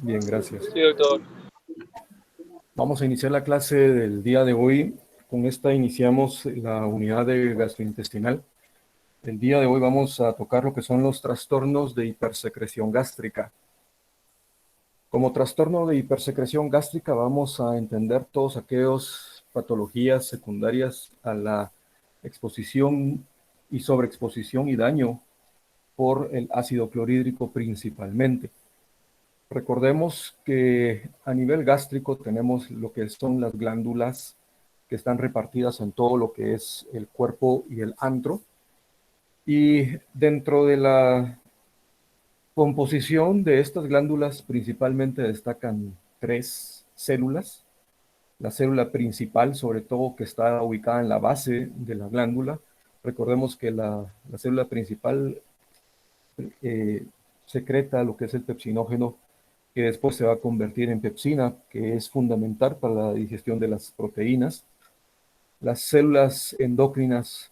Bien, gracias. Sí, doctor. Vamos a iniciar la clase del día de hoy. Con esta iniciamos la unidad de gastrointestinal. El día de hoy vamos a tocar lo que son los trastornos de hipersecreción gástrica. Como trastorno de hipersecreción gástrica vamos a entender todas aquellas patologías secundarias a la exposición y sobreexposición y daño por el ácido clorhídrico principalmente. Recordemos que a nivel gástrico tenemos lo que son las glándulas que están repartidas en todo lo que es el cuerpo y el antro. Y dentro de la composición de estas glándulas principalmente destacan tres células. La célula principal, sobre todo, que está ubicada en la base de la glándula. Recordemos que la célula principal secreta lo que es el pepsinógeno, que después se va a convertir en pepsina, que es fundamental para la digestión de las proteínas. Las células endocrinas,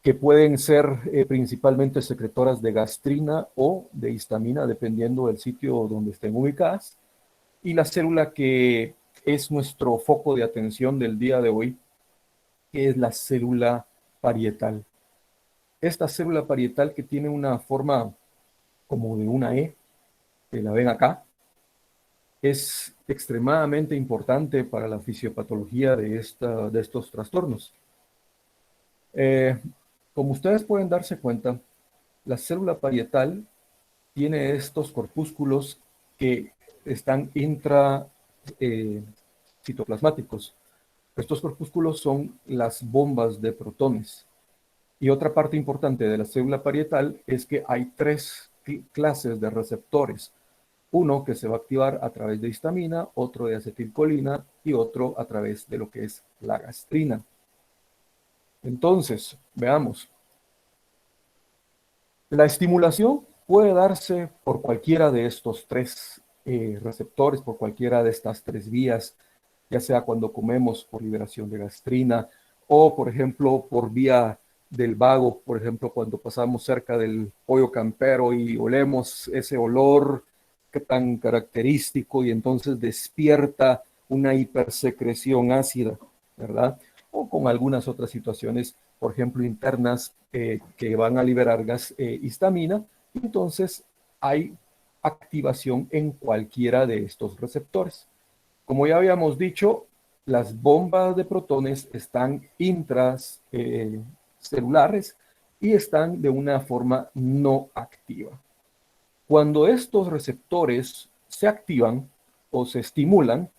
que pueden ser principalmente secretoras de gastrina o de histamina, dependiendo del sitio donde estén ubicadas. Y la célula que es nuestro foco de atención del día de hoy, que es la célula parietal. Esta célula parietal, que tiene una forma como de una E, que la ven acá, es extremadamente importante para la fisiopatología de estos trastornos. Como ustedes pueden darse cuenta, la célula parietal tiene estos corpúsculos que están intracitoplasmáticos. Estos corpúsculos son las bombas de protones. Y otra parte importante de la célula parietal es que hay tres clases de receptores. Uno que se va a activar a través de histamina, otro de acetilcolina y otro a través de lo que es la gastrina. Entonces, veamos. La estimulación puede darse por cualquiera de estos tres receptores, por cualquiera de estas tres vías, ya sea cuando comemos por liberación de gastrina o, por ejemplo, por vía del vago, por ejemplo, cuando pasamos cerca del pollo campero y olemos ese olor tan característico y entonces despierta una hipersecreción ácida, ¿verdad? O con algunas otras situaciones, por ejemplo, internas que van a liberar histamina, entonces hay activación en cualquiera de estos receptores. Como ya habíamos dicho, las bombas de protones están intracelulares y están de una forma no activa. Cuando estos receptores se activan o se estimulan,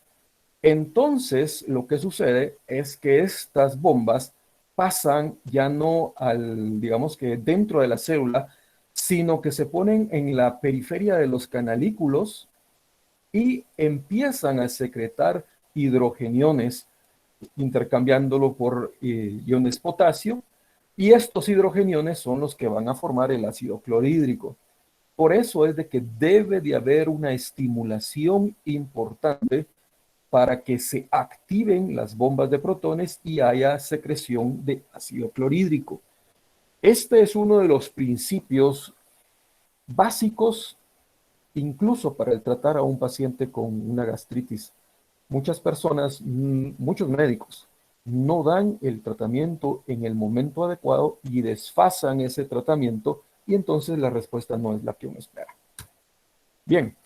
entonces lo que sucede es que estas bombas pasan ya no digamos que dentro de la célula, sino que se ponen en la periferia de los canalículos y empiezan a secretar hidrogeniones, intercambiándolo por iones potasio, y estos hidrogeniones son los que van a formar el ácido clorhídrico. Por eso es de que debe de haber una estimulación importante para que se activen las bombas de protones y haya secreción de ácido clorhídrico. Este es uno de los principios básicos, incluso para el tratar a un paciente con una gastritis. Muchas personas, muchos médicos, no dan el tratamiento en el momento adecuado y desfasan ese tratamiento y entonces la respuesta no es la que uno espera. Bien,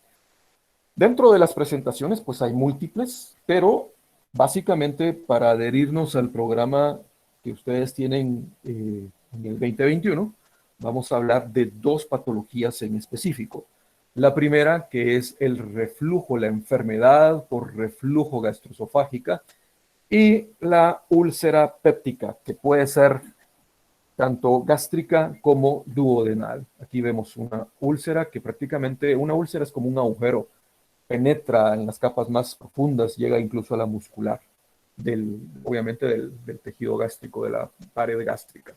dentro de las presentaciones pues hay múltiples, pero básicamente para adherirnos al programa que ustedes tienen en el 2021, vamos a hablar de dos patologías en específico. La primera, que es el reflujo, la enfermedad por reflujo gastroesofágica, y la úlcera péptica, que puede ser tanto gástrica como duodenal. Aquí vemos una úlcera que prácticamente, una úlcera es como un agujero, penetra en las capas más profundas, llega incluso a la muscular, obviamente del tejido gástrico, de la pared gástrica.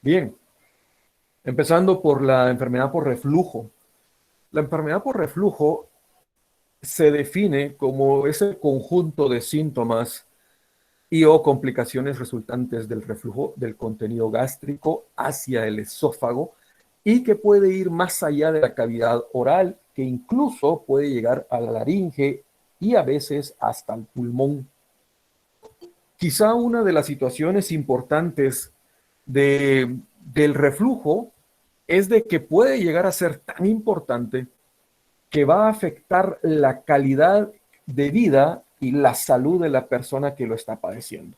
Bien, empezando por la enfermedad por reflujo. La enfermedad por reflujo se define como ese conjunto de síntomas y o complicaciones resultantes del reflujo del contenido gástrico hacia el esófago y que puede ir más allá de la cavidad oral, que incluso puede llegar a la laringe y a veces hasta el pulmón. Quizá una de las situaciones importantes del reflujo es de que puede llegar a ser tan importante que va a afectar la calidad de vida y la salud de la persona que lo está padeciendo.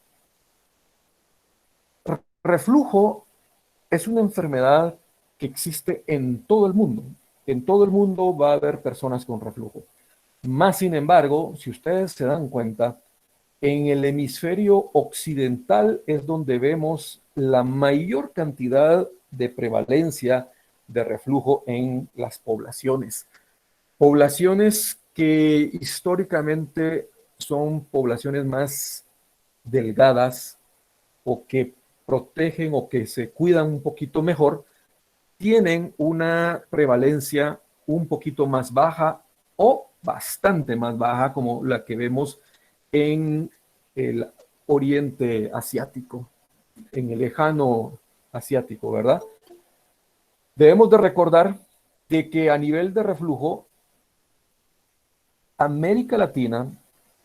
Reflujo es una enfermedad que existe en todo el mundo. En todo el mundo va a haber personas con reflujo. Más sin embargo, si ustedes se dan cuenta, en el hemisferio occidental es donde vemos la mayor cantidad de prevalencia de reflujo en las poblaciones. Poblaciones que históricamente son poblaciones más delgadas o que protegen o que se cuidan un poquito mejor, tienen una prevalencia un poquito más baja o bastante más baja, como la que vemos en el oriente asiático, en el lejano asiático, ¿verdad? Debemos de recordar de que a nivel de reflujo, América Latina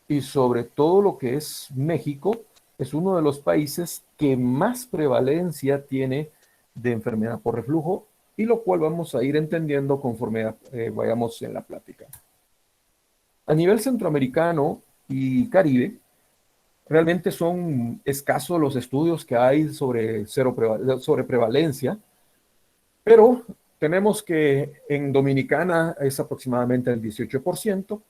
y sobre todo lo que es México es uno de los países que más prevalencia tiene de enfermedad por reflujo, y lo cual vamos a ir entendiendo conforme vayamos en la plática. A nivel centroamericano y Caribe, realmente son escasos los estudios que hay sobre prevalencia, pero tenemos que en Dominicana es aproximadamente el 18%,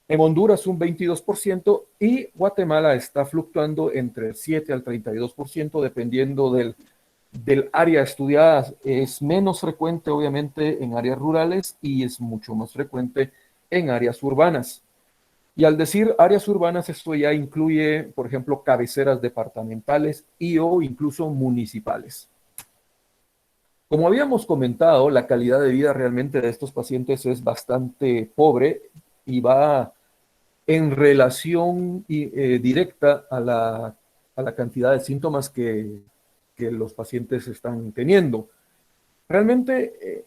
en Honduras un 22% y Guatemala está fluctuando entre el 7 al 32% dependiendo del área estudiada. Es menos frecuente obviamente en áreas rurales y es mucho más frecuente en áreas urbanas. Y al decir áreas urbanas, esto ya incluye, por ejemplo, cabeceras departamentales y o incluso municipales. Como habíamos comentado, la calidad de vida realmente de estos pacientes es bastante pobre y va en relación directa a la cantidad de síntomas que los pacientes están teniendo. Realmente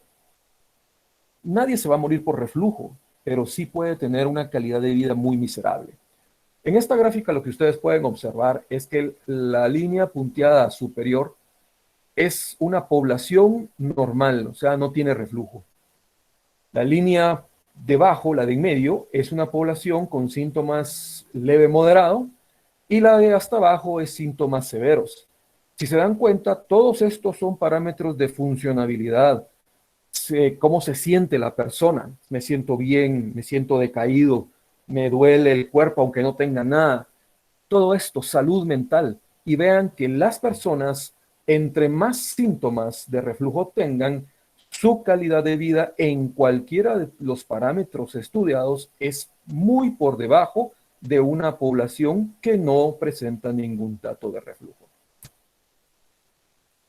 nadie se va a morir por reflujo, pero sí puede tener una calidad de vida muy miserable. En esta gráfica lo que ustedes pueden observar es que la línea punteada superior es una población normal, o sea, no tiene reflujo. La línea debajo, la de en medio, es una población con síntomas leve moderado y la de hasta abajo es síntomas severos. Si se dan cuenta, todos estos son parámetros de funcionabilidad. Cómo se siente la persona. Me siento bien, me siento decaído, me duele el cuerpo aunque no tenga nada. Todo esto, salud mental. Y vean que las personas, entre más síntomas de reflujo tengan, su calidad de vida en cualquiera de los parámetros estudiados es muy por debajo de una población que no presenta ningún dato de reflujo.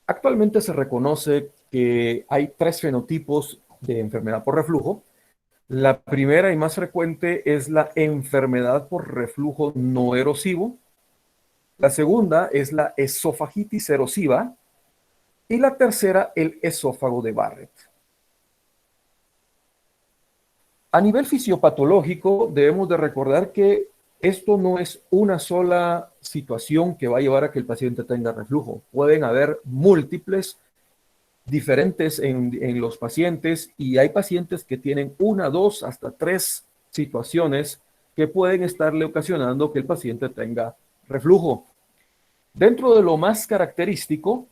Actualmente se reconoce que hay 3 fenotipos de enfermedad por reflujo. La primera y más frecuente es la enfermedad por reflujo no erosivo. La segunda es la esofagitis erosiva. Y la tercera, el esófago de Barrett. A nivel fisiopatológico, debemos de recordar que esto no es una sola situación que va a llevar a que el paciente tenga reflujo. Pueden haber múltiples diferentes en los pacientes y hay pacientes que tienen 1, 2, hasta 3 situaciones que pueden estarle ocasionando que el paciente tenga reflujo. Dentro de lo más característico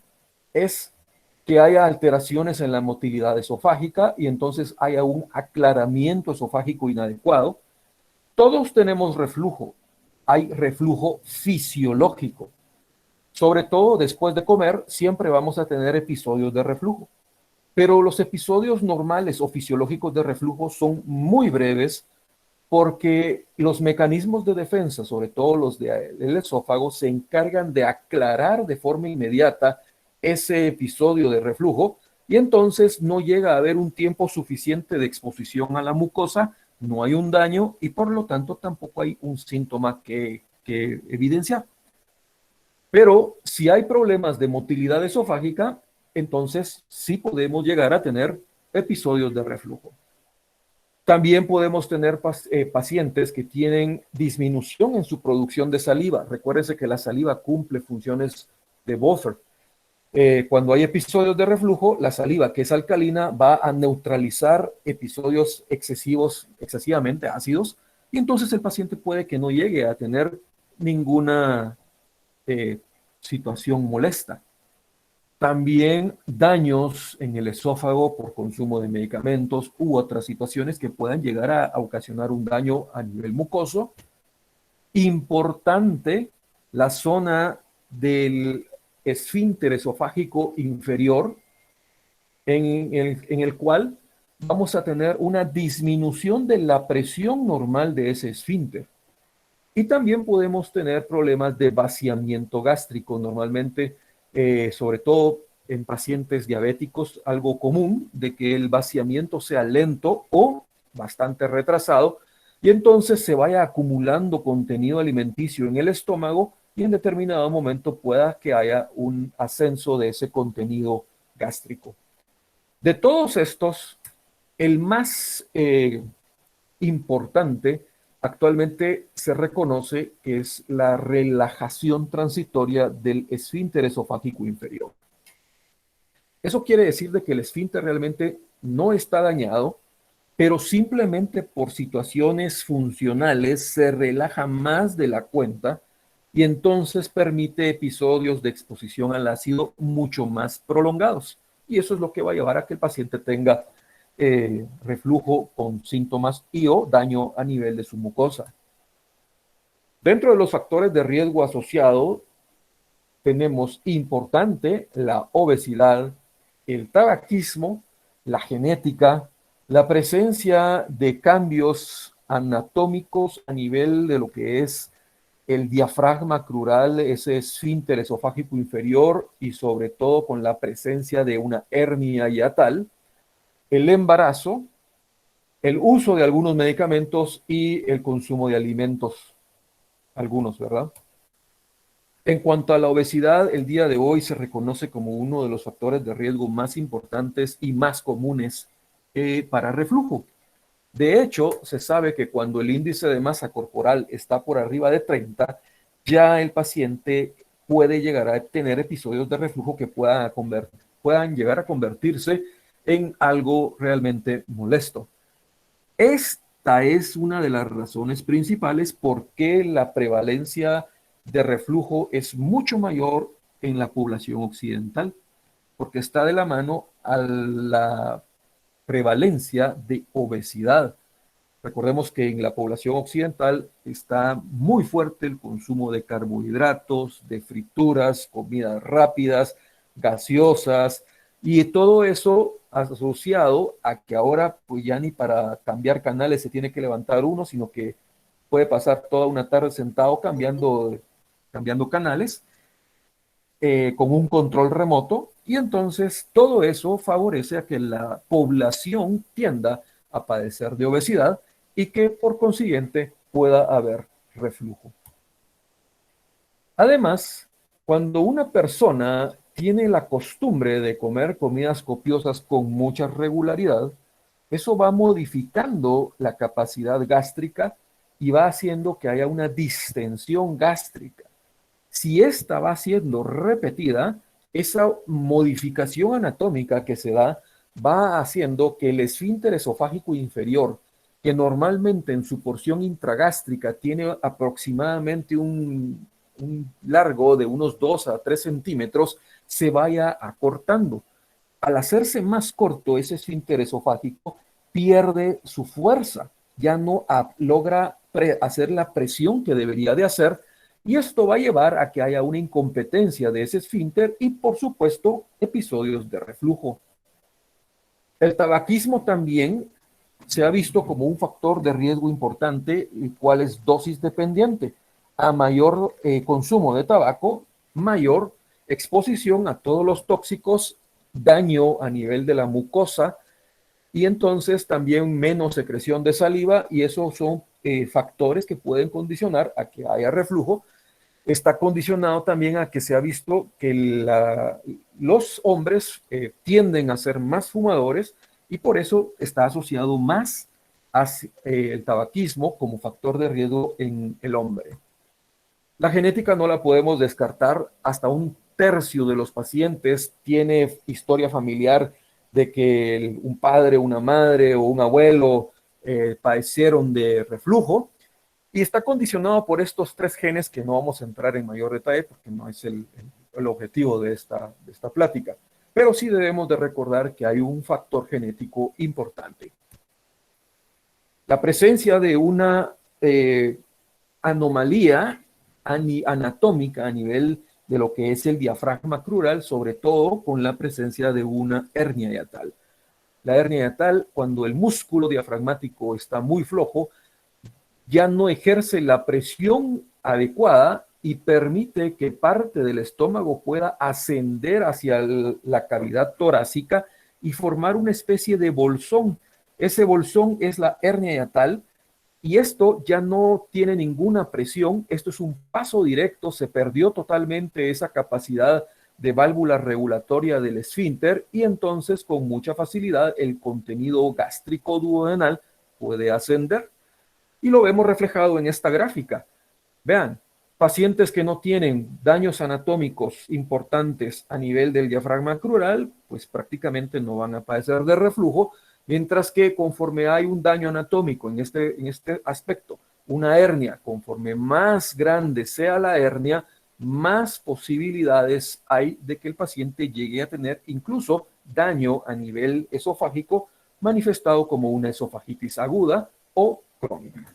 es que haya alteraciones en la motilidad esofágica y entonces haya un aclaramiento esofágico inadecuado. Todos tenemos reflujo. Hay reflujo fisiológico. Sobre todo después de comer, siempre vamos a tener episodios de reflujo. Pero los episodios normales o fisiológicos de reflujo son muy breves porque los mecanismos de defensa, sobre todo los del esófago, se encargan de aclarar de forma inmediata ese episodio de reflujo y entonces no llega a haber un tiempo suficiente de exposición a la mucosa, no hay un daño y por lo tanto tampoco hay un síntoma que evidenciar. Pero si hay problemas de motilidad esofágica, entonces sí podemos llegar a tener episodios de reflujo. También podemos tener pacientes que tienen disminución en su producción de saliva. Recuérdense que la saliva cumple funciones de buffer. Cuando hay episodios de reflujo, la saliva, que es alcalina, va a neutralizar episodios excesivamente ácidos, y entonces el paciente puede que no llegue a tener ninguna situación molesta. También daños en el esófago por consumo de medicamentos u otras situaciones que puedan llegar a ocasionar un daño a nivel mucoso. Importante, la zona del esfínter esofágico inferior, en el cual vamos a tener una disminución de la presión normal de ese esfínter. Y también podemos tener problemas de vaciamiento gástrico. Normalmente, sobre todo en pacientes diabéticos, algo común de que el vaciamiento sea lento o bastante retrasado, y entonces se vaya acumulando contenido alimenticio en el estómago, y en determinado momento pueda que haya un ascenso de ese contenido gástrico. De todos estos, el más importante actualmente se reconoce que es la relajación transitoria del esfínter esofágico inferior. Eso quiere decir de que el esfínter realmente no está dañado, pero simplemente por situaciones funcionales se relaja más de la cuenta, y entonces permite episodios de exposición al ácido mucho más prolongados. Y eso es lo que va a llevar a que el paciente tenga reflujo con síntomas y o daño a nivel de su mucosa. Dentro de los factores de riesgo asociado tenemos importante la obesidad, el tabaquismo, la genética, la presencia de cambios anatómicos a nivel de lo que es el diafragma crural, ese esfínter esofágico inferior, y sobre todo con la presencia de una hernia hiatal, el embarazo, el uso de algunos medicamentos y el consumo de alimentos, algunos, ¿verdad? En cuanto a la obesidad, el día de hoy se reconoce como uno de los factores de riesgo más importantes y más comunes para reflujo. De hecho, se sabe que cuando el índice de masa corporal está por arriba de 30, ya el paciente puede llegar a tener episodios de reflujo que puedan llegar a convertirse en algo realmente molesto. Esta es una de las razones principales por qué la prevalencia de reflujo es mucho mayor en la población occidental, porque está de la mano a la prevalencia de obesidad. Recordemos que en la población occidental está muy fuerte el consumo de carbohidratos, de frituras, comidas rápidas, gaseosas, y todo eso asociado a que ahora pues ya ni para cambiar canales se tiene que levantar uno, sino que puede pasar toda una tarde sentado cambiando canales con un control remoto, y entonces todo eso favorece a que la población tienda a padecer de obesidad y que por consiguiente pueda haber reflujo. Además, cuando una persona tiene la costumbre de comer comidas copiosas con mucha regularidad, eso va modificando la capacidad gástrica y va haciendo que haya una distensión gástrica. Si esta va siendo repetida, esa modificación anatómica que se da va haciendo que el esfínter esofágico inferior, que normalmente en su porción intragástrica tiene aproximadamente un largo de unos 2 a 3 centímetros, se vaya acortando. Al hacerse más corto, ese esfínter esofágico pierde su fuerza, ya no logra hacer la presión que debería de hacer, y esto va a llevar a que haya una incompetencia de ese esfínter y, por supuesto, episodios de reflujo. El tabaquismo también se ha visto como un factor de riesgo importante, el cual es dosis dependiente. A mayor consumo de tabaco, mayor exposición a todos los tóxicos, daño a nivel de la mucosa, y entonces también menos secreción de saliva, y esos son factores que pueden condicionar a que haya reflujo. está condicionado también a que se ha visto que los hombres tienden a ser más fumadores y por eso está asociado más el tabaquismo como factor de riesgo en el hombre. La genética no la podemos descartar. Hasta un tercio de los pacientes tiene historia familiar de que un padre, una madre o un abuelo padecieron de reflujo y está condicionado por estos tres genes que no vamos a entrar en mayor detalle porque no es el objetivo de esta plática. Pero sí debemos de recordar que hay un factor genético importante. La presencia de una anomalía anatómica a nivel de lo que es el diafragma crural, sobre todo con la presencia de una hernia hiatal. La hernia hiatal, cuando el músculo diafragmático está muy flojo, ya no ejerce la presión adecuada y permite que parte del estómago pueda ascender hacia la cavidad torácica y formar una especie de bolsón. Ese bolsón es la hernia hiatal y esto ya no tiene ninguna presión. Esto es un paso directo, se perdió totalmente esa capacidad de válvula regulatoria del esfínter y entonces con mucha facilidad el contenido gástrico duodenal puede ascender. Y lo vemos reflejado en esta gráfica. Vean, pacientes que no tienen daños anatómicos importantes a nivel del diafragma crural, pues prácticamente no van a padecer de reflujo, mientras que conforme hay un daño anatómico en este aspecto, una hernia, conforme más grande sea la hernia, más posibilidades hay de que el paciente llegue a tener incluso daño a nivel esofágico manifestado como una esofagitis aguda o crónica.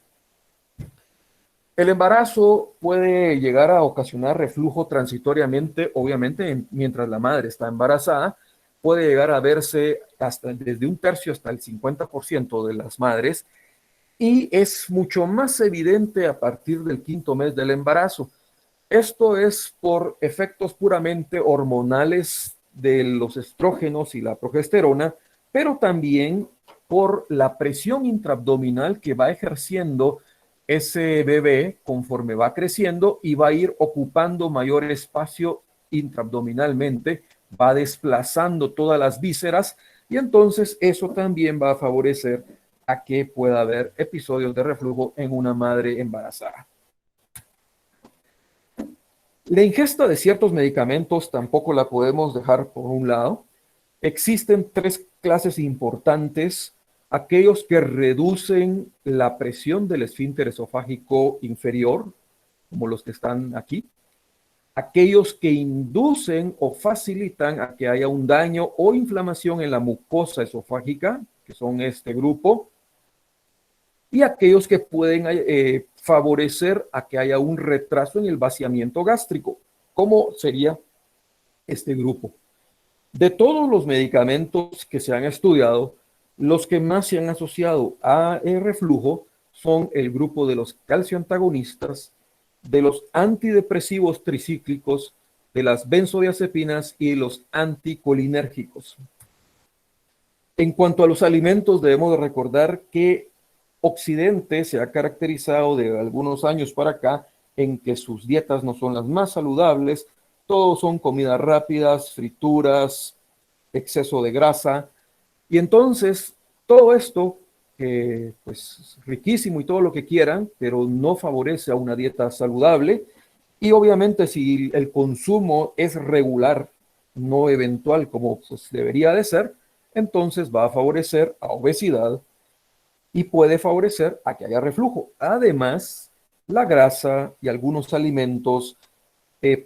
El embarazo puede llegar a ocasionar reflujo transitoriamente, obviamente, mientras la madre está embarazada, puede llegar a verse hasta desde un tercio hasta el 50% de las madres y es mucho más evidente a partir del quinto mes del embarazo. Esto es por efectos puramente hormonales de los estrógenos y la progesterona, pero también por la presión intraabdominal que va ejerciendo ese bebé conforme va creciendo y va a ir ocupando mayor espacio intraabdominalmente, va desplazando todas las vísceras y entonces eso también va a favorecer a que pueda haber episodios de reflujo en una madre embarazada. La ingesta de ciertos medicamentos tampoco la podemos dejar por un lado. Existen tres clases importantes: aquellos que reducen la presión del esfínter esofágico inferior, como los que están aquí; aquellos que inducen o facilitan a que haya un daño o inflamación en la mucosa esofágica, que son este grupo; y aquellos que pueden favorecer a que haya un retraso en el vaciamiento gástrico, como sería este grupo. De todos los medicamentos que se han estudiado, los que más se han asociado a reflujo son el grupo de los calcioantagonistas, de los antidepresivos tricíclicos, de las benzodiazepinas y los anticolinérgicos. En cuanto a los alimentos, debemos de recordar que Occidente se ha caracterizado de algunos años para acá en que sus dietas no son las más saludables, todos son comidas rápidas, frituras, exceso de grasa, y entonces todo esto, pues riquísimo y todo lo que quieran, pero no favorece a una dieta saludable, y obviamente si el consumo es regular, no eventual como pues debería de ser, entonces va a favorecer a obesidad, y puede favorecer a que haya reflujo. Además, la grasa y algunos alimentos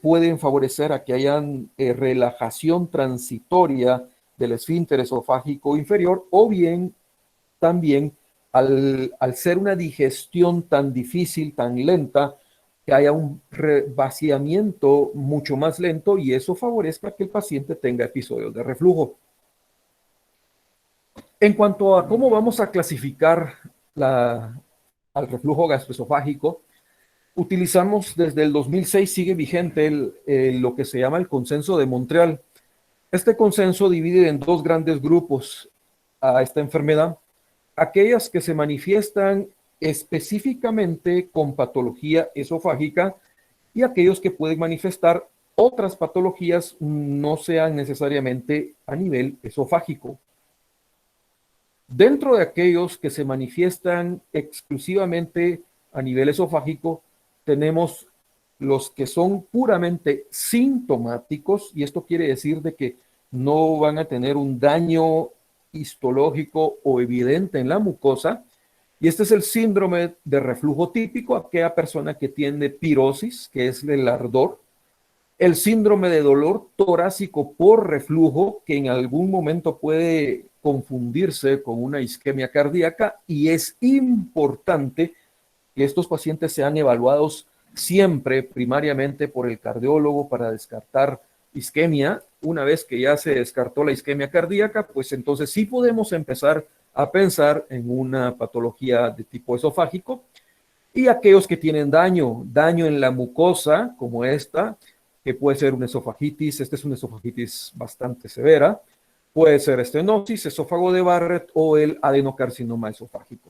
pueden favorecer a que haya relajación transitoria del esfínter esofágico inferior, o bien también al ser una digestión tan difícil, tan lenta, que haya un vaciamiento mucho más lento y eso favorezca que el paciente tenga episodios de reflujo. En cuanto a cómo vamos a clasificar al reflujo gastroesofágico, utilizamos desde el 2006, sigue vigente lo que se llama el consenso de Montreal. Este consenso divide en dos grandes grupos a esta enfermedad: aquellas que se manifiestan específicamente con patología esofágica y aquellos que pueden manifestar otras patologías no sean necesariamente a nivel esofágico. Dentro de aquellos que se manifiestan exclusivamente a nivel esofágico, tenemos los que son puramente sintomáticos, y esto quiere decir de que no van a tener un daño histológico o evidente en la mucosa, y este es el síndrome de reflujo típico, aquella persona que tiene pirosis, que es el ardor, el síndrome de dolor torácico por reflujo, que en algún momento puede confundirse con una isquemia cardíaca, y es importante que estos pacientes sean evaluados siempre primariamente por el cardiólogo para descartar isquemia. Una vez que ya se descartó la isquemia cardíaca, pues entonces sí podemos empezar a pensar en una patología de tipo esofágico. Y aquellos que tienen daño en la mucosa, como esta, que puede ser una esofagitis, esta es una esofagitis bastante severa, puede ser estenosis, esófago de Barrett o el adenocarcinoma esofágico.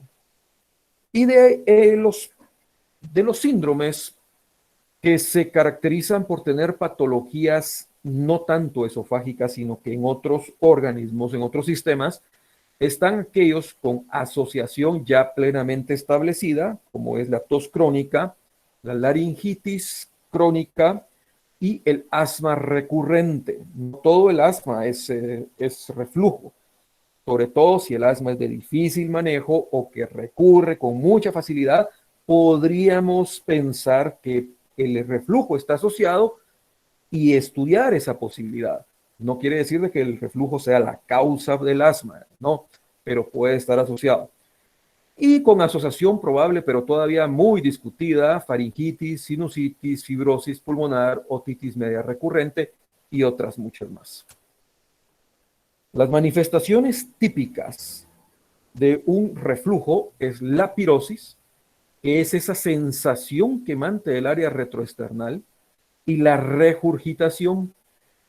Y de los síndromes que se caracterizan por tener patologías no tanto esofágicas, sino que en otros organismos, en otros sistemas, están aquellos con asociación ya plenamente establecida, como es la tos crónica, la laringitis crónica y el asma recurrente. No todo el asma es reflujo, sobre todo si el asma es de difícil manejo o que recurre con mucha facilidad, podríamos pensar que el reflujo está asociado y estudiar esa posibilidad. No quiere decir de que el reflujo sea la causa del asma, no, pero puede estar asociado. Y con asociación probable, pero todavía muy discutida, faringitis, sinusitis, fibrosis pulmonar, otitis media recurrente y otras muchas más. Las manifestaciones típicas de un reflujo es la pirosis, que es esa sensación quemante del área retroesternal, y la regurgitación,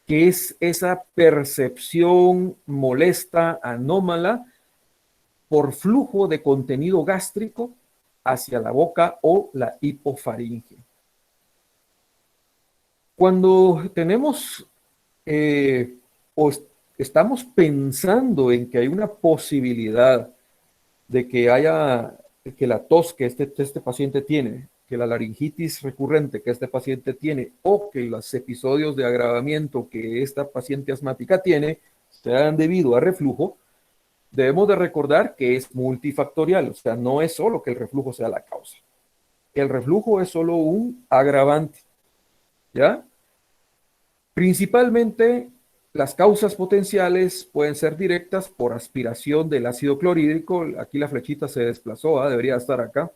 que es esa percepción molesta, anómala, por flujo de contenido gástrico hacia la boca o la hipofaringe. Cuando tenemos o estamos pensando en que hay una posibilidad de que haya, que la tos que este paciente tiene, que la laringitis recurrente que este paciente tiene, o que los episodios de agravamiento que esta paciente asmática tiene, sean debido a reflujo, debemos de recordar que es multifactorial, o sea, no es solo que el reflujo sea la causa. El reflujo es solo un agravante, ¿ya? Principalmente, las causas potenciales pueden ser directas por aspiración del ácido clorhídrico, aquí la flechita se desplazó, debería estar acá,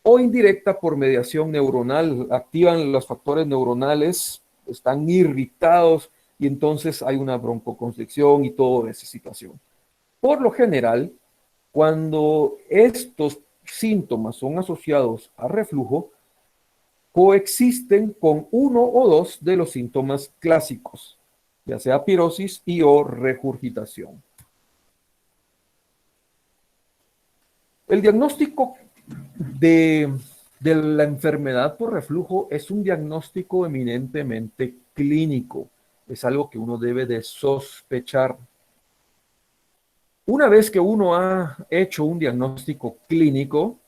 o indirecta por mediación neuronal, activan los factores neuronales, están irritados y entonces hay una broncoconstricción y toda esa situación. Por lo general, cuando estos síntomas son asociados a reflujo, coexisten con uno o dos de los síntomas clásicos, ya sea pirosis y o regurgitación. El diagnóstico de la enfermedad por reflujo es un diagnóstico eminentemente clínico, es algo que uno debe de sospechar. Una vez que uno ha hecho un diagnóstico clínico,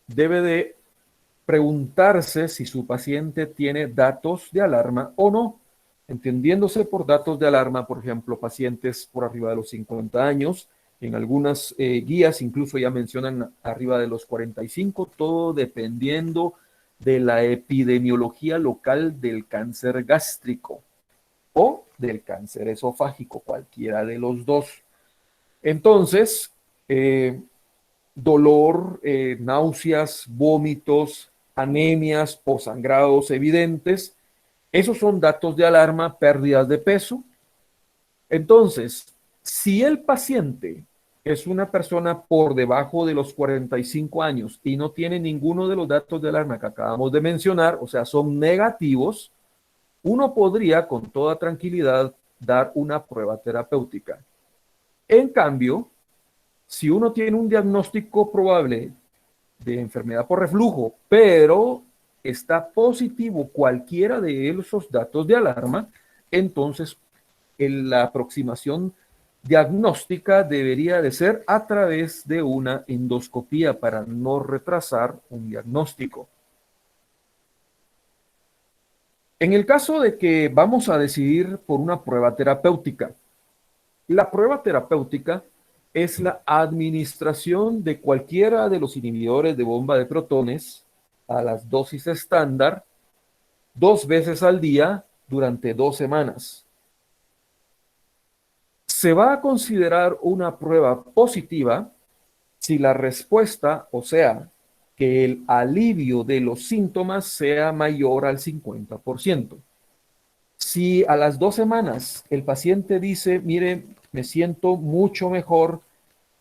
debe de preguntarse si su paciente tiene datos de alarma o no, entendiéndose por datos de alarma, por ejemplo, pacientes por arriba de los 50 años, en algunas guías incluso ya mencionan arriba de los 45, todo dependiendo de la epidemiología local del cáncer gástrico o del cáncer esofágico, cualquiera de los dos. Entonces, dolor, náuseas, vómitos, anemias o sangrados evidentes, esos son datos de alarma, pérdidas de peso. Entonces, si el paciente es una persona por debajo de los 45 años y no tiene ninguno de los datos de alarma que acabamos de mencionar, o sea, son negativos, uno podría con toda tranquilidad dar una prueba terapéutica. En cambio, si uno tiene un diagnóstico probable de enfermedad por reflujo, pero está positivo cualquiera de esos datos de alarma, entonces la aproximación diagnóstica debería de ser a través de una endoscopía para no retrasar un diagnóstico. En el caso de que vamos a decidir por una prueba terapéutica, la prueba terapéutica es la administración de cualquiera de los inhibidores de bomba de protones a las dosis estándar 2 veces al día durante 2 semanas. Se va a considerar una prueba positiva si la respuesta, o sea, que el alivio de los síntomas sea mayor al 50%. Si a las 2 semanas el paciente dice, mire, me siento mucho mejor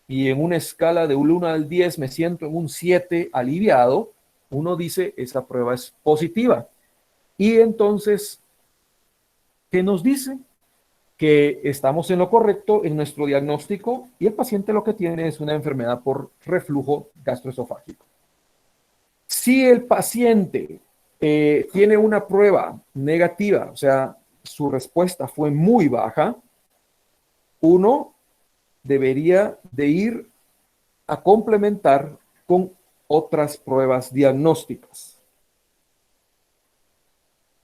y en una escala de un 1 al 10 me siento en un 7 aliviado, uno dice, esa prueba es positiva. Y entonces, ¿qué nos dice? Que estamos en lo correcto en nuestro diagnóstico y el paciente lo que tiene es una enfermedad por reflujo gastroesofágico. Si el paciente tiene una prueba negativa, o sea, su respuesta fue muy baja, uno debería de ir a complementar con otras pruebas diagnósticas.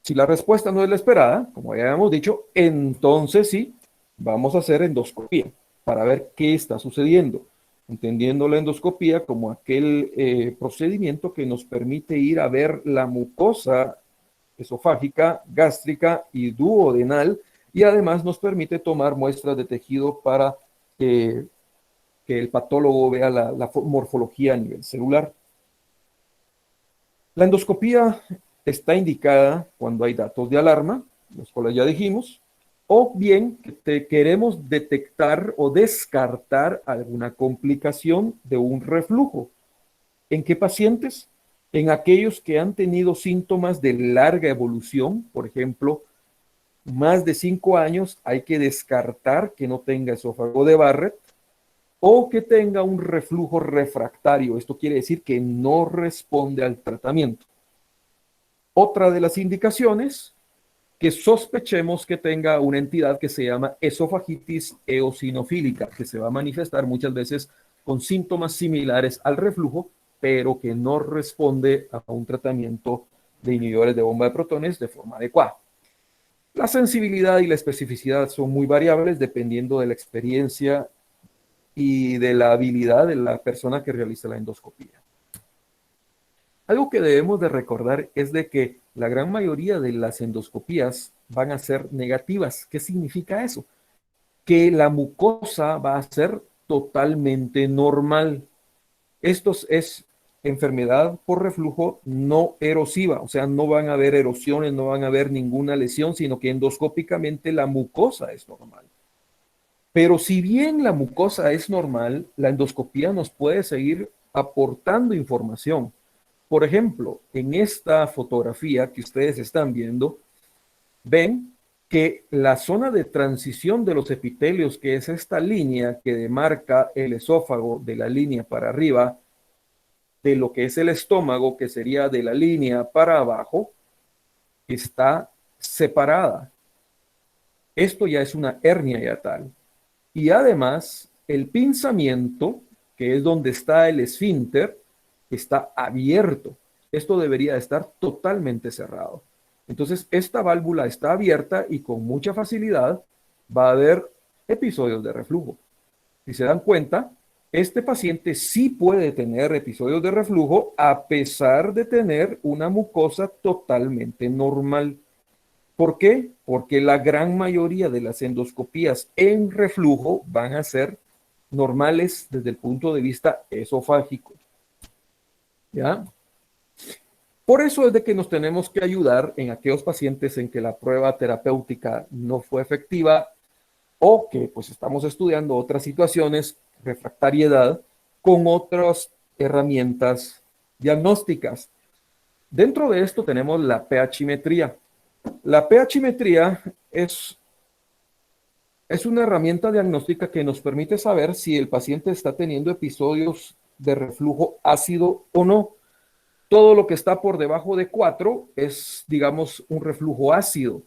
Si la respuesta no es la esperada, como ya hemos dicho, entonces sí, vamos a hacer endoscopía para ver qué está sucediendo, entendiendo la endoscopía como aquel procedimiento que nos permite ir a ver la mucosa esofágica, gástrica y duodenal, y además nos permite tomar muestras de tejido para que el patólogo vea la morfología a nivel celular. La endoscopía está indicada cuando hay datos de alarma, los cuales ya dijimos, o bien que queremos detectar o descartar alguna complicación de un reflujo. ¿En qué pacientes? En aquellos que han tenido síntomas de larga evolución, por ejemplo, más de 5 años, hay que descartar que no tenga esófago de Barrett o que tenga un reflujo refractario. Esto quiere decir que no responde al tratamiento. Otra de las indicaciones, que sospechemos que tenga una entidad que se llama esofagitis eosinofílica, que se va a manifestar muchas veces con síntomas similares al reflujo, pero que no responde a un tratamiento de inhibidores de bomba de protones de forma adecuada. La sensibilidad y la especificidad son muy variables dependiendo de la experiencia y de la habilidad de la persona que realiza la endoscopía. Algo que debemos de recordar es de que la gran mayoría de las endoscopías van a ser negativas. ¿Qué significa eso? Que la mucosa va a ser totalmente normal. Esto es enfermedad por reflujo no erosiva, o sea, no van a haber erosiones, no van a haber ninguna lesión, sino que endoscópicamente la mucosa es normal. Pero si bien la mucosa es normal, la endoscopía nos puede seguir aportando información. Por ejemplo, en esta fotografía que ustedes están viendo, ven que la zona de transición de los epitelios, que es esta línea que demarca el esófago de la línea para arriba, de lo que es el estómago, que sería de la línea para abajo, está separada. Esto ya es una hernia hiatal. Y además, el pinzamiento, que es donde está el esfínter, está abierto. Esto debería estar totalmente cerrado. Entonces, esta válvula está abierta y con mucha facilidad va a haber episodios de reflujo. Si se dan cuenta, este paciente sí puede tener episodios de reflujo a pesar de tener una mucosa totalmente normal. ¿Por qué? Porque la gran mayoría de las endoscopías en reflujo van a ser normales desde el punto de vista esofágico. ¿Ya? Por eso es de que nos tenemos que ayudar en aquellos pacientes en que la prueba terapéutica no fue efectiva o que pues estamos estudiando otras situaciones, refractariedad, con otras herramientas diagnósticas. Dentro de esto tenemos la pHimetría. La pHimetría es una herramienta diagnóstica que nos permite saber si el paciente está teniendo episodios de reflujo ácido o no. Todo lo que está por debajo de 4 es, digamos, un reflujo ácido.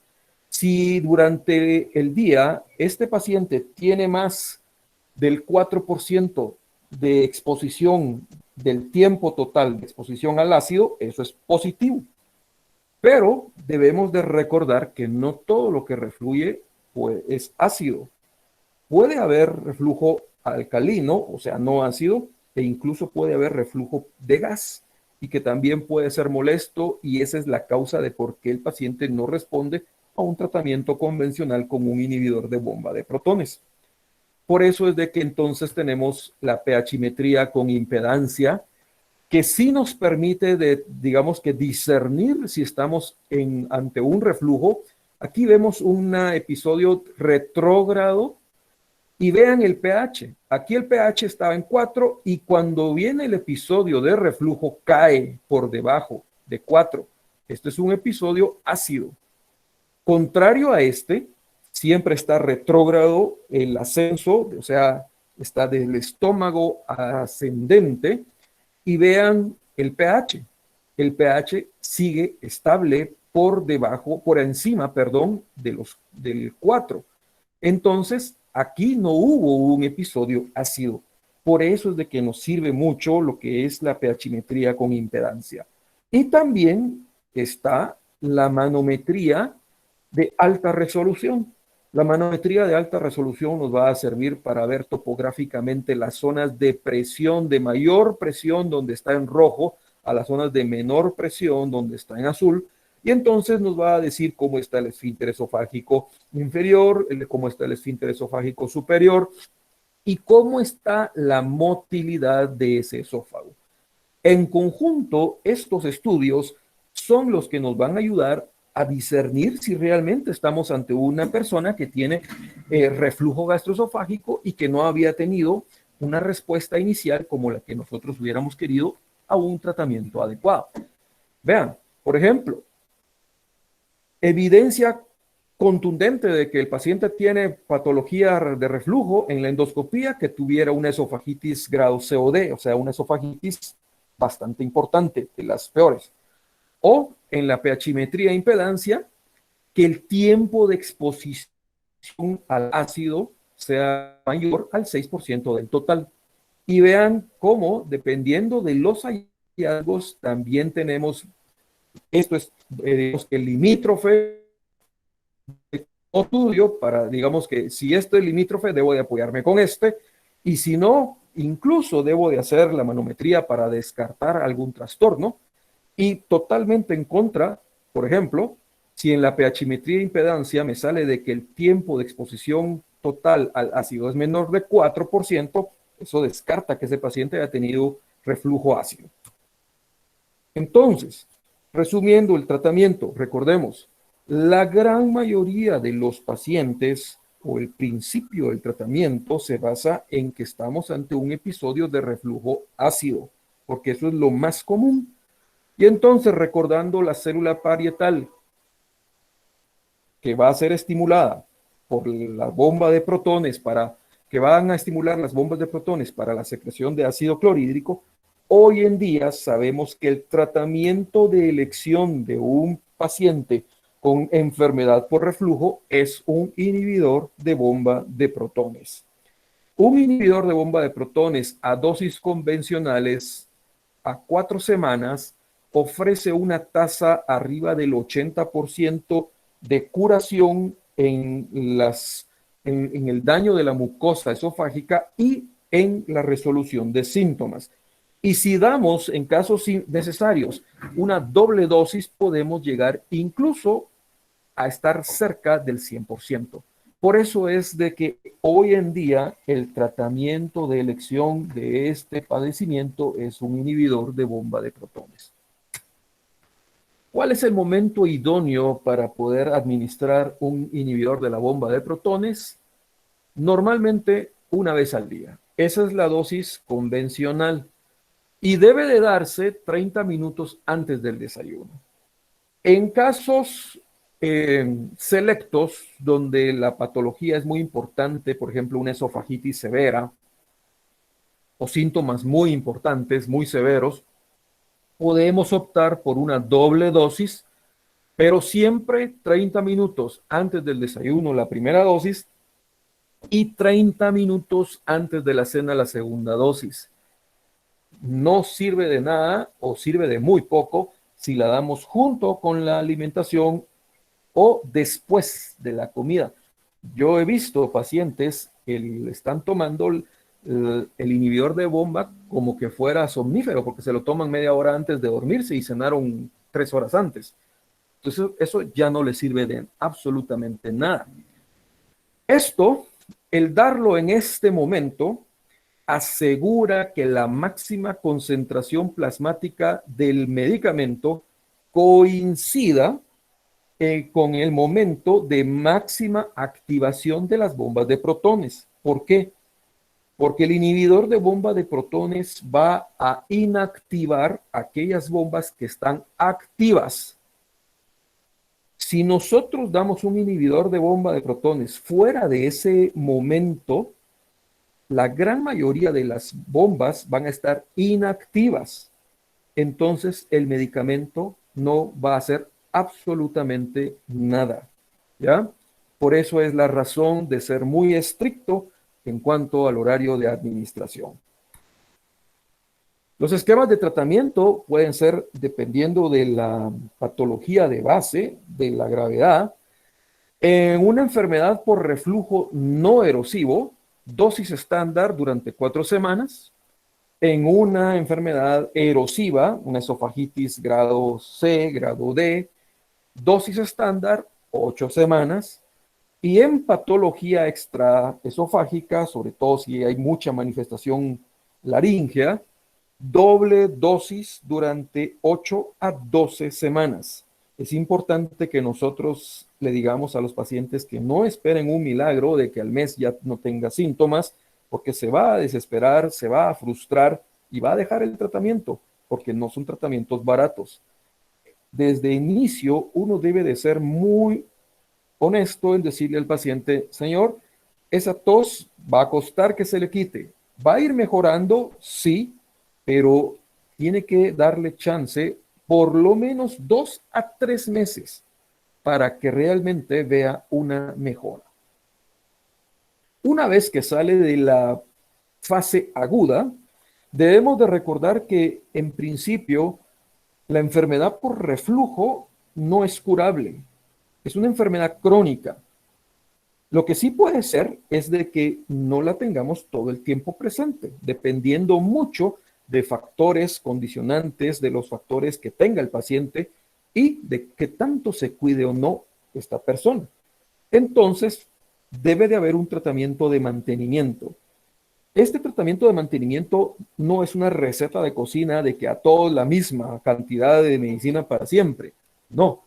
Si durante el día este paciente tiene más del 4% de exposición del tiempo total de exposición al ácido, eso es positivo. Pero debemos de recordar que no todo lo que refluye pues, es ácido. Puede haber reflujo alcalino, o sea, no ácido, e incluso puede haber reflujo de gas y que también puede ser molesto, y esa es la causa de por qué el paciente no responde a un tratamiento convencional con un inhibidor de bomba de protones. Por eso es de que entonces tenemos la pHimetría con impedancia, que sí nos permite, digamos que discernir si estamos ante un reflujo. Aquí vemos un episodio retrógrado y vean el pH. Aquí el pH estaba en 4 y cuando viene el episodio de reflujo cae por debajo de 4. Este es un episodio ácido. Contrario a este, siempre está retrógrado el ascenso, o sea, está del estómago ascendente, y vean el pH. El pH sigue estable por debajo, por encima, perdón, del 4. Entonces, aquí no hubo un episodio ácido. Por eso es de que nos sirve mucho lo que es la pHimetría con impedancia. Y también está la manometría de alta resolución. La manometría de alta resolución nos va a servir para ver topográficamente las zonas de presión, de mayor presión, donde está en rojo, a las zonas de menor presión, donde está en azul, y entonces nos va a decir cómo está el esfínter esofágico inferior, cómo está el esfínter esofágico superior, y cómo está la motilidad de ese esófago. En conjunto, estos estudios son los que nos van a ayudar a discernir si realmente estamos ante una persona que tiene reflujo gastroesofágico y que no había tenido una respuesta inicial como la que nosotros hubiéramos querido a un tratamiento adecuado. Vean, por ejemplo, evidencia contundente de que el paciente tiene patología de reflujo en la endoscopía, que tuviera una esofagitis grado COD, o sea, una esofagitis bastante importante, de las peores. O en la pHimetría e impedancia, que el tiempo de exposición al ácido sea mayor al 6% del total. Y vean cómo, dependiendo de los hallazgos, también tenemos, esto es, digamos, el limítrofe estudio para, digamos que si este es limítrofe, debo de apoyarme con este, y si no, incluso debo de hacer la manometría para descartar algún trastorno, y totalmente en contra, por ejemplo, si en la pHimetría de impedancia me sale de que el tiempo de exposición total al ácido es menor de 4%, eso descarta que ese paciente haya tenido reflujo ácido. Entonces, resumiendo el tratamiento, recordemos, la gran mayoría de los pacientes o el principio del tratamiento se basa en que estamos ante un episodio de reflujo ácido, porque eso es lo más común. Y entonces, recordando la célula parietal que va a ser estimulada por la bomba de protones que van a estimular las bombas de protones para la secreción de ácido clorhídrico, hoy en día sabemos que el tratamiento de elección de un paciente con enfermedad por reflujo es un inhibidor de bomba de protones. Un inhibidor de bomba de protones a dosis convencionales a 4 semanas ofrece una tasa arriba del 80% de curación en el daño de la mucosa esofágica y en la resolución de síntomas. Y si damos, en casos necesarios, una doble dosis, podemos llegar incluso a estar cerca del 100%. Por eso es de que hoy en día el tratamiento de elección de este padecimiento es un inhibidor de bomba de protones. ¿Cuál es el momento idóneo para poder administrar un inhibidor de la bomba de protones? Normalmente una vez al día. Esa es la dosis convencional y debe de darse 30 minutos antes del desayuno. En casos selectos donde la patología es muy importante, por ejemplo, una esofagitis severa o síntomas muy importantes, muy severos, podemos optar por una doble dosis, pero siempre 30 minutos antes del desayuno la primera dosis y 30 minutos antes de la cena la segunda dosis. No sirve de nada o sirve de muy poco si la damos junto con la alimentación o después de la comida. Yo he visto pacientes que le están tomando el inhibidor de bomba como que fuera somnífero, porque se lo toman media hora antes de dormirse y cenaron 3 horas antes. Entonces, eso ya no le sirve de absolutamente nada. Esto, el darlo en este momento, asegura que la máxima concentración plasmática del medicamento coincida con el momento de máxima activación de las bombas de protones. ¿Por qué? Porque el inhibidor de bomba de protones va a inactivar aquellas bombas que están activas. Si nosotros damos un inhibidor de bomba de protones fuera de ese momento, la gran mayoría de las bombas van a estar inactivas. Entonces el medicamento no va a hacer absolutamente nada, ¿ya? Por eso es la razón de ser muy estricto en cuanto al horario de administración. Los esquemas de tratamiento pueden ser, dependiendo de la patología de base, de la gravedad. En una enfermedad por reflujo no erosivo, dosis estándar durante 4 semanas. En una enfermedad erosiva, una esofagitis grado C, grado D, dosis estándar 8 semanas. Y en patología extraesofágica, sobre todo si hay mucha manifestación laríngea, doble dosis durante 8 a 12 semanas. Es importante que nosotros le digamos a los pacientes que no esperen un milagro de que al mes ya no tenga síntomas, porque se va a desesperar, se va a frustrar y va a dejar el tratamiento, porque no son tratamientos baratos. Desde inicio, uno debe de ser muy honesto en decirle al paciente: señor, esa tos va a costar que se le quite. ¿Va a ir mejorando? Sí, pero tiene que darle chance por lo menos 2 a 3 meses para que realmente vea una mejora. Una vez que sale de la fase aguda, debemos de recordar que en principio la enfermedad por reflujo no es curable. Es una enfermedad crónica. Lo que sí puede ser es de que no la tengamos todo el tiempo presente, dependiendo mucho de factores condicionantes, de los factores que tenga el paciente y de qué tanto se cuide o no esta persona. Entonces, debe de haber un tratamiento de mantenimiento. Este tratamiento de mantenimiento no es una receta de cocina de que a todos la misma cantidad de medicina para siempre. No,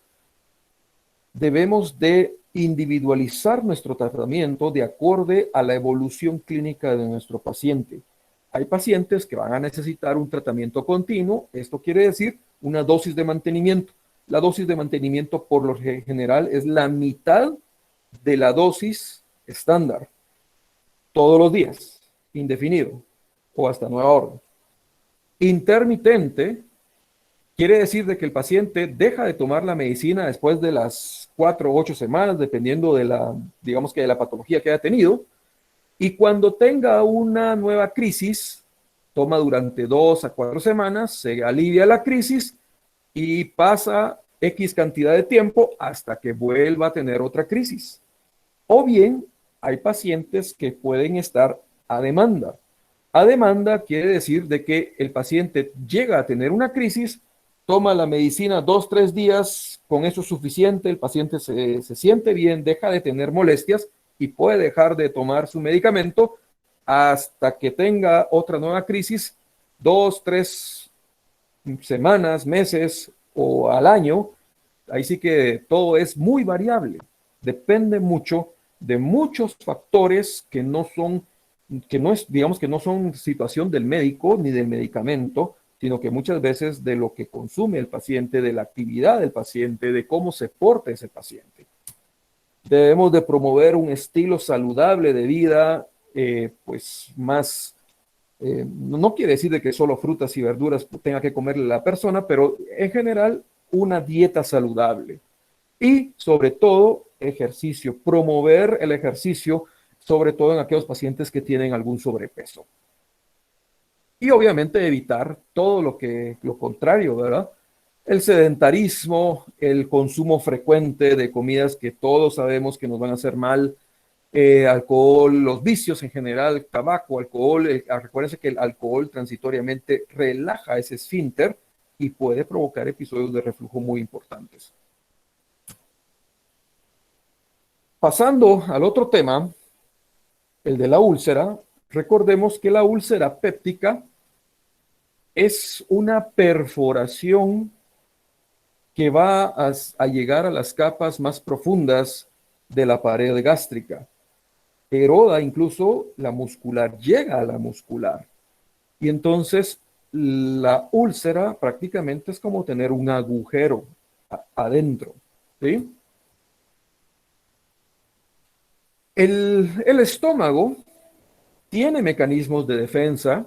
debemos de individualizar nuestro tratamiento de acuerdo a la evolución clínica de nuestro paciente. Hay pacientes que van a necesitar un tratamiento continuo. Esto quiere decir una dosis de mantenimiento. La dosis de mantenimiento por lo general es la mitad de la dosis estándar, todos los días, indefinido o hasta nueva orden. Intermitente quiere decir de que el paciente deja de tomar la medicina después de las 4 o 8 semanas, dependiendo de la, digamos que de la patología que haya tenido, y cuando tenga una nueva crisis, toma durante 2 a 4 semanas, se alivia la crisis y pasa X cantidad de tiempo hasta que vuelva a tener otra crisis. O bien, hay pacientes que pueden estar a demanda. A demanda quiere decir de que el paciente llega a tener una crisis, toma la medicina 2, 3 días, con eso es suficiente, el paciente se siente bien, deja de tener molestias y puede dejar de tomar su medicamento hasta que tenga otra nueva crisis, 2, 3 semanas, meses o al año. Ahí sí que todo es muy variable, depende mucho de muchos factores que no son, que no es, digamos que no son situación del médico ni del medicamento, sino que muchas veces de lo que consume el paciente, de la actividad del paciente, de cómo se porta ese paciente. Debemos de promover un estilo saludable de vida, pues más No quiere decir de que solo frutas y verduras tenga que comer la persona, pero en general una dieta saludable. Y sobre todo ejercicio, promover el ejercicio, sobre todo en aquellos pacientes que tienen algún sobrepeso. Y obviamente evitar todo lo contrario, ¿verdad? El sedentarismo, el consumo frecuente de comidas que todos sabemos que nos van a hacer mal, alcohol, los vicios en general, tabaco, alcohol. Recuérdense que el alcohol transitoriamente relaja ese esfínter y puede provocar episodios de reflujo muy importantes. Pasando al otro tema, el de la úlcera, recordemos que la úlcera péptica es una perforación que va a llegar a las capas más profundas de la pared gástrica. Eroda incluso la muscular, llega a la muscular. Y entonces la úlcera prácticamente es como tener un agujero adentro, ¿sí? El estómago tiene mecanismos de defensa.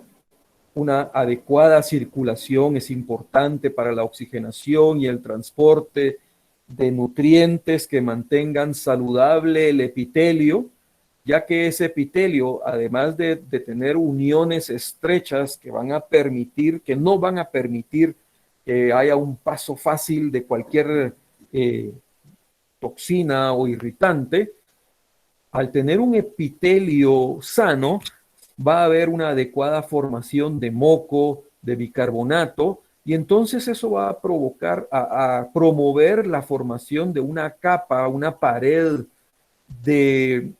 Una adecuada circulación es importante para la oxigenación y el transporte de nutrientes que mantengan saludable el epitelio, ya que ese epitelio, además de tener uniones estrechas que van a permitir, que no van a permitir que haya un paso fácil de cualquier toxina o irritante, al tener un epitelio sano, va a haber una adecuada formación de moco, de bicarbonato, y entonces eso va a provocar, a promover la formación de una capa, una pared de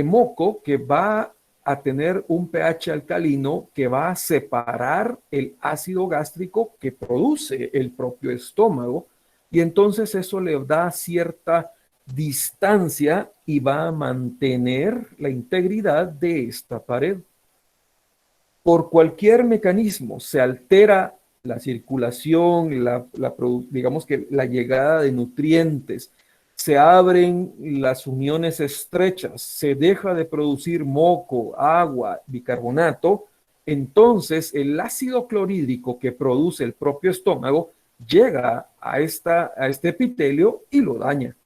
moco que va a tener un pH alcalino que va a separar el ácido gástrico que produce el propio estómago, y entonces eso le da cierta distancia y va a mantener la integridad de esta pared. Por cualquier mecanismo se altera la circulación, digamos que la llegada de nutrientes, se abren las uniones estrechas, se deja de producir moco, agua, bicarbonato, entonces el ácido clorhídrico que produce el propio estómago llega a este epitelio y lo daña.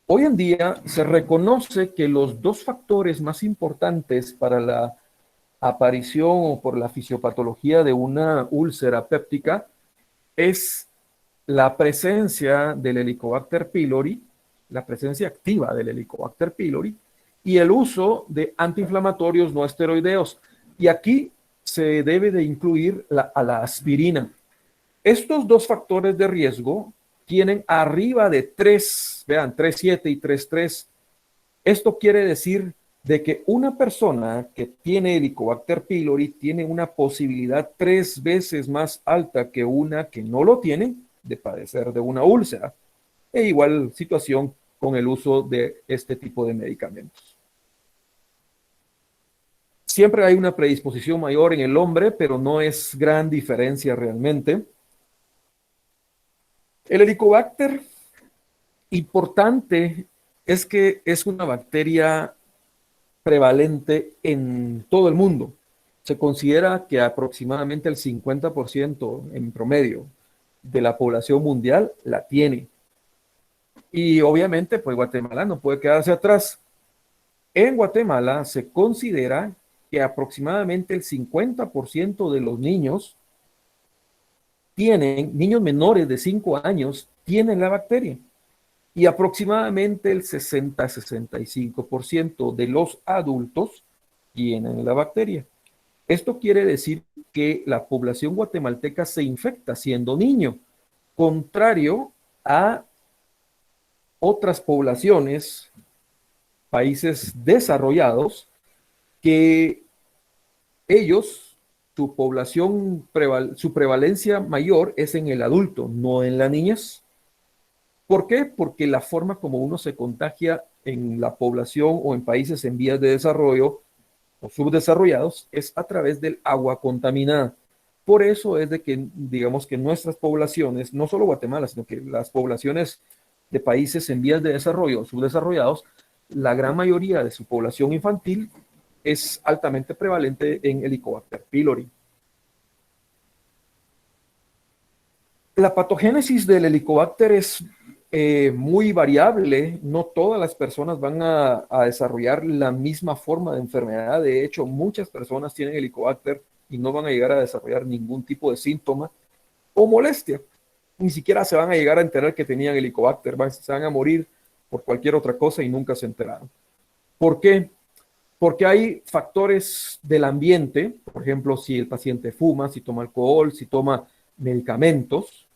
Hoy en día se reconoce que los dos factores más importantes para la aparición o por la fisiopatología de una úlcera péptica es la presencia del Helicobacter pylori, la presencia activa del Helicobacter pylori y el uso de antiinflamatorios no esteroideos. Y aquí se debe de incluir a la aspirina. Estos dos factores de riesgo tienen arriba de 3, vean, 3,7 y 3,3. Esto quiere decir de que una persona que tiene Helicobacter pylori tiene una posibilidad 3 veces más alta que una que no lo tiene de padecer de una úlcera. E igual situación con el uso de este tipo de medicamentos. Siempre hay una predisposición mayor en el hombre, pero no es gran diferencia realmente. El Helicobacter, importante, es que es una bacteria prevalente en todo el mundo. Se considera que aproximadamente el 50% en promedio de la población mundial la tiene. Y obviamente, pues Guatemala no puede quedarse atrás. En Guatemala se considera que aproximadamente el 50% de los niños niños menores de 5 años, tienen la bacteria. Y aproximadamente el 60-65% de los adultos tienen la bacteria. Esto quiere decir que la población guatemalteca se infecta siendo niño, contrario a otras poblaciones, países desarrollados, que ellos, su población, su prevalencia mayor es en el adulto, no en la niñez. ¿Por qué? Porque la forma como uno se contagia en la población o en países en vías de desarrollo o subdesarrollados es a través del agua contaminada. Por eso es de que, digamos que nuestras poblaciones, no solo Guatemala, sino que las poblaciones de países en vías de desarrollo o subdesarrollados, la gran mayoría de su población infantil es altamente prevalente en Helicobacter pylori. La patogénesis del Helicobacter es muy variable. No todas las personas van a desarrollar la misma forma de enfermedad. De hecho, muchas personas tienen Helicobacter y no van a llegar a desarrollar ningún tipo de síntoma o molestia. Ni siquiera se van a llegar a enterar que tenían Helicobacter. Se van a morir por cualquier otra cosa y nunca se enteraron. ¿Por qué? Porque hay factores del ambiente, por ejemplo, si el paciente fuma, si toma alcohol, si toma medicamentos,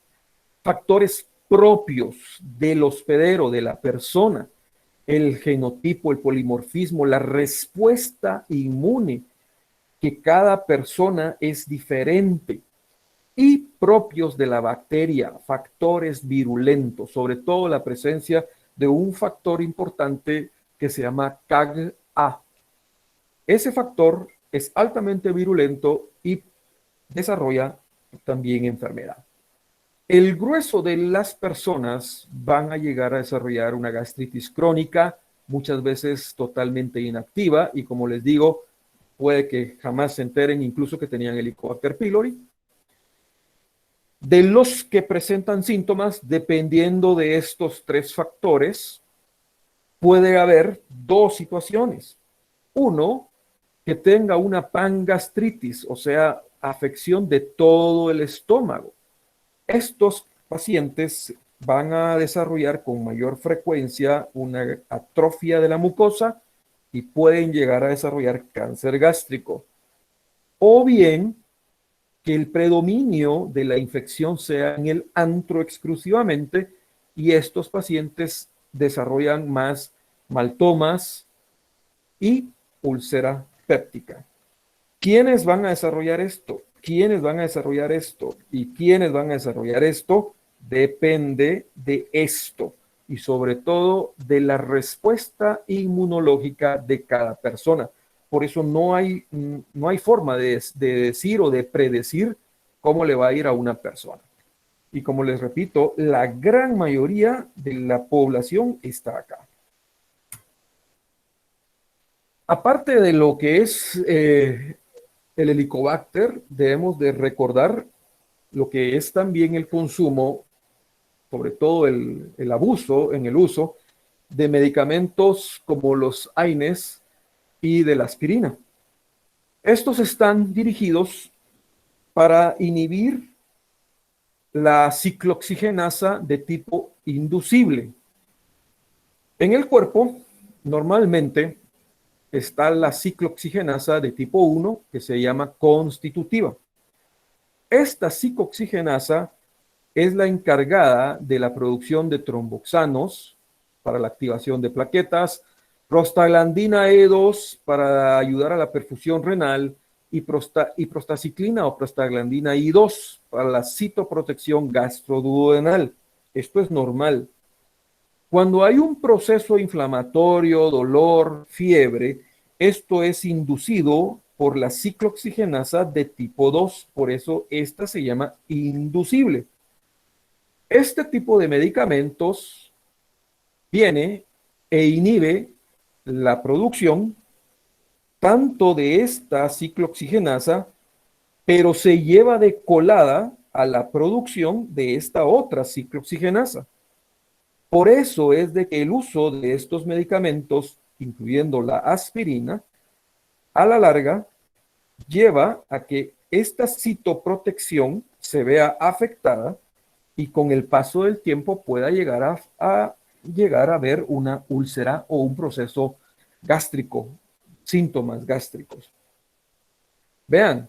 factores propios del hospedero, de la persona, el genotipo, el polimorfismo, la respuesta inmune, que cada persona es diferente, y propios de la bacteria, factores virulentos, sobre todo la presencia de un factor importante que se llama CAG-A. Ese factor es altamente virulento y desarrolla también enfermedad. El grueso de las personas van a llegar a desarrollar una gastritis crónica, muchas veces totalmente inactiva, y como les digo, puede que jamás se enteren incluso que tenían Helicobacter pylori. De los que presentan síntomas, dependiendo de estos tres factores, puede haber dos situaciones. Uno, que tenga una pangastritis, o sea, afección de todo el estómago. Estos pacientes van a desarrollar con mayor frecuencia una atrofia de la mucosa y pueden llegar a desarrollar cáncer gástrico. O bien que el predominio de la infección sea en el antro exclusivamente y estos pacientes desarrollan más maltomas y úlcera péptica. ¿Quiénes van a desarrollar esto? ¿Quiénes van a desarrollar esto? ¿Y quiénes van a desarrollar esto? Depende de esto y sobre todo de la respuesta inmunológica de cada persona. Por eso no hay forma de decir o de predecir cómo le va a ir a una persona. Y como les repito, la gran mayoría de la población está acá. Aparte de lo que es el Helicobacter, debemos de recordar lo que es también el consumo, sobre todo el abuso en el uso de medicamentos como los AINES y de la aspirina. Estos están dirigidos para inhibir la ciclooxigenasa de tipo inducible. En el cuerpo, normalmente, está la ciclooxigenasa de tipo 1, que se llama constitutiva. Esta ciclooxigenasa es la encargada de la producción de tromboxanos para la activación de plaquetas, prostaglandina E2 para ayudar a la perfusión renal y prostaciclina o prostaglandina I2 para la citoprotección gastroduodenal. Esto es normal. Cuando hay un proceso inflamatorio, dolor, fiebre, esto es inducido por la ciclooxigenasa de tipo 2, por eso esta se llama inducible. Este tipo de medicamentos viene e inhibe la producción tanto de esta ciclooxigenasa, pero se lleva de colada a la producción de esta otra ciclooxigenasa. Por eso es de que el uso de estos medicamentos, incluyendo la aspirina, a la larga lleva a que esta citoprotección se vea afectada y con el paso del tiempo pueda llegar a ver una úlcera o un proceso gástrico, síntomas gástricos. Vean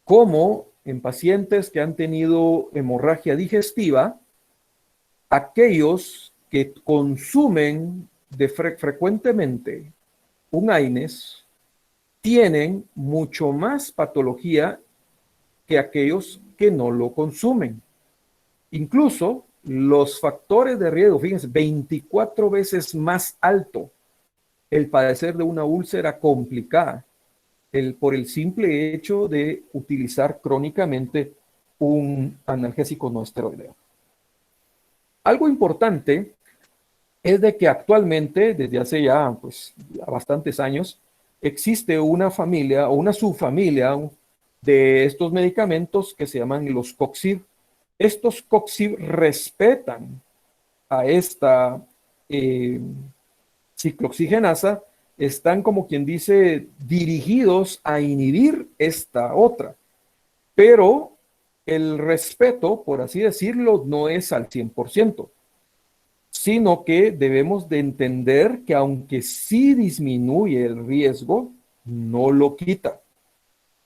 cómo en pacientes que han tenido hemorragia digestiva, aquellos que consumen frecuentemente un AINES tienen mucho más patología que aquellos que no lo consumen. Incluso los factores de riesgo, fíjense, 24 veces más alto el padecer de una úlcera complicada por el simple hecho de utilizar crónicamente un analgésico no esteroideo. Algo importante es de que actualmente, desde hace ya bastantes años, existe una familia o una subfamilia de estos medicamentos que se llaman los COXIB. Estos COXIB respetan a esta eh, ciclooxigenasa, están como quien dice dirigidos a inhibir esta otra, pero el respeto, por así decirlo, no es al 100%, sino que debemos de entender que aunque sí disminuye el riesgo, no lo quita.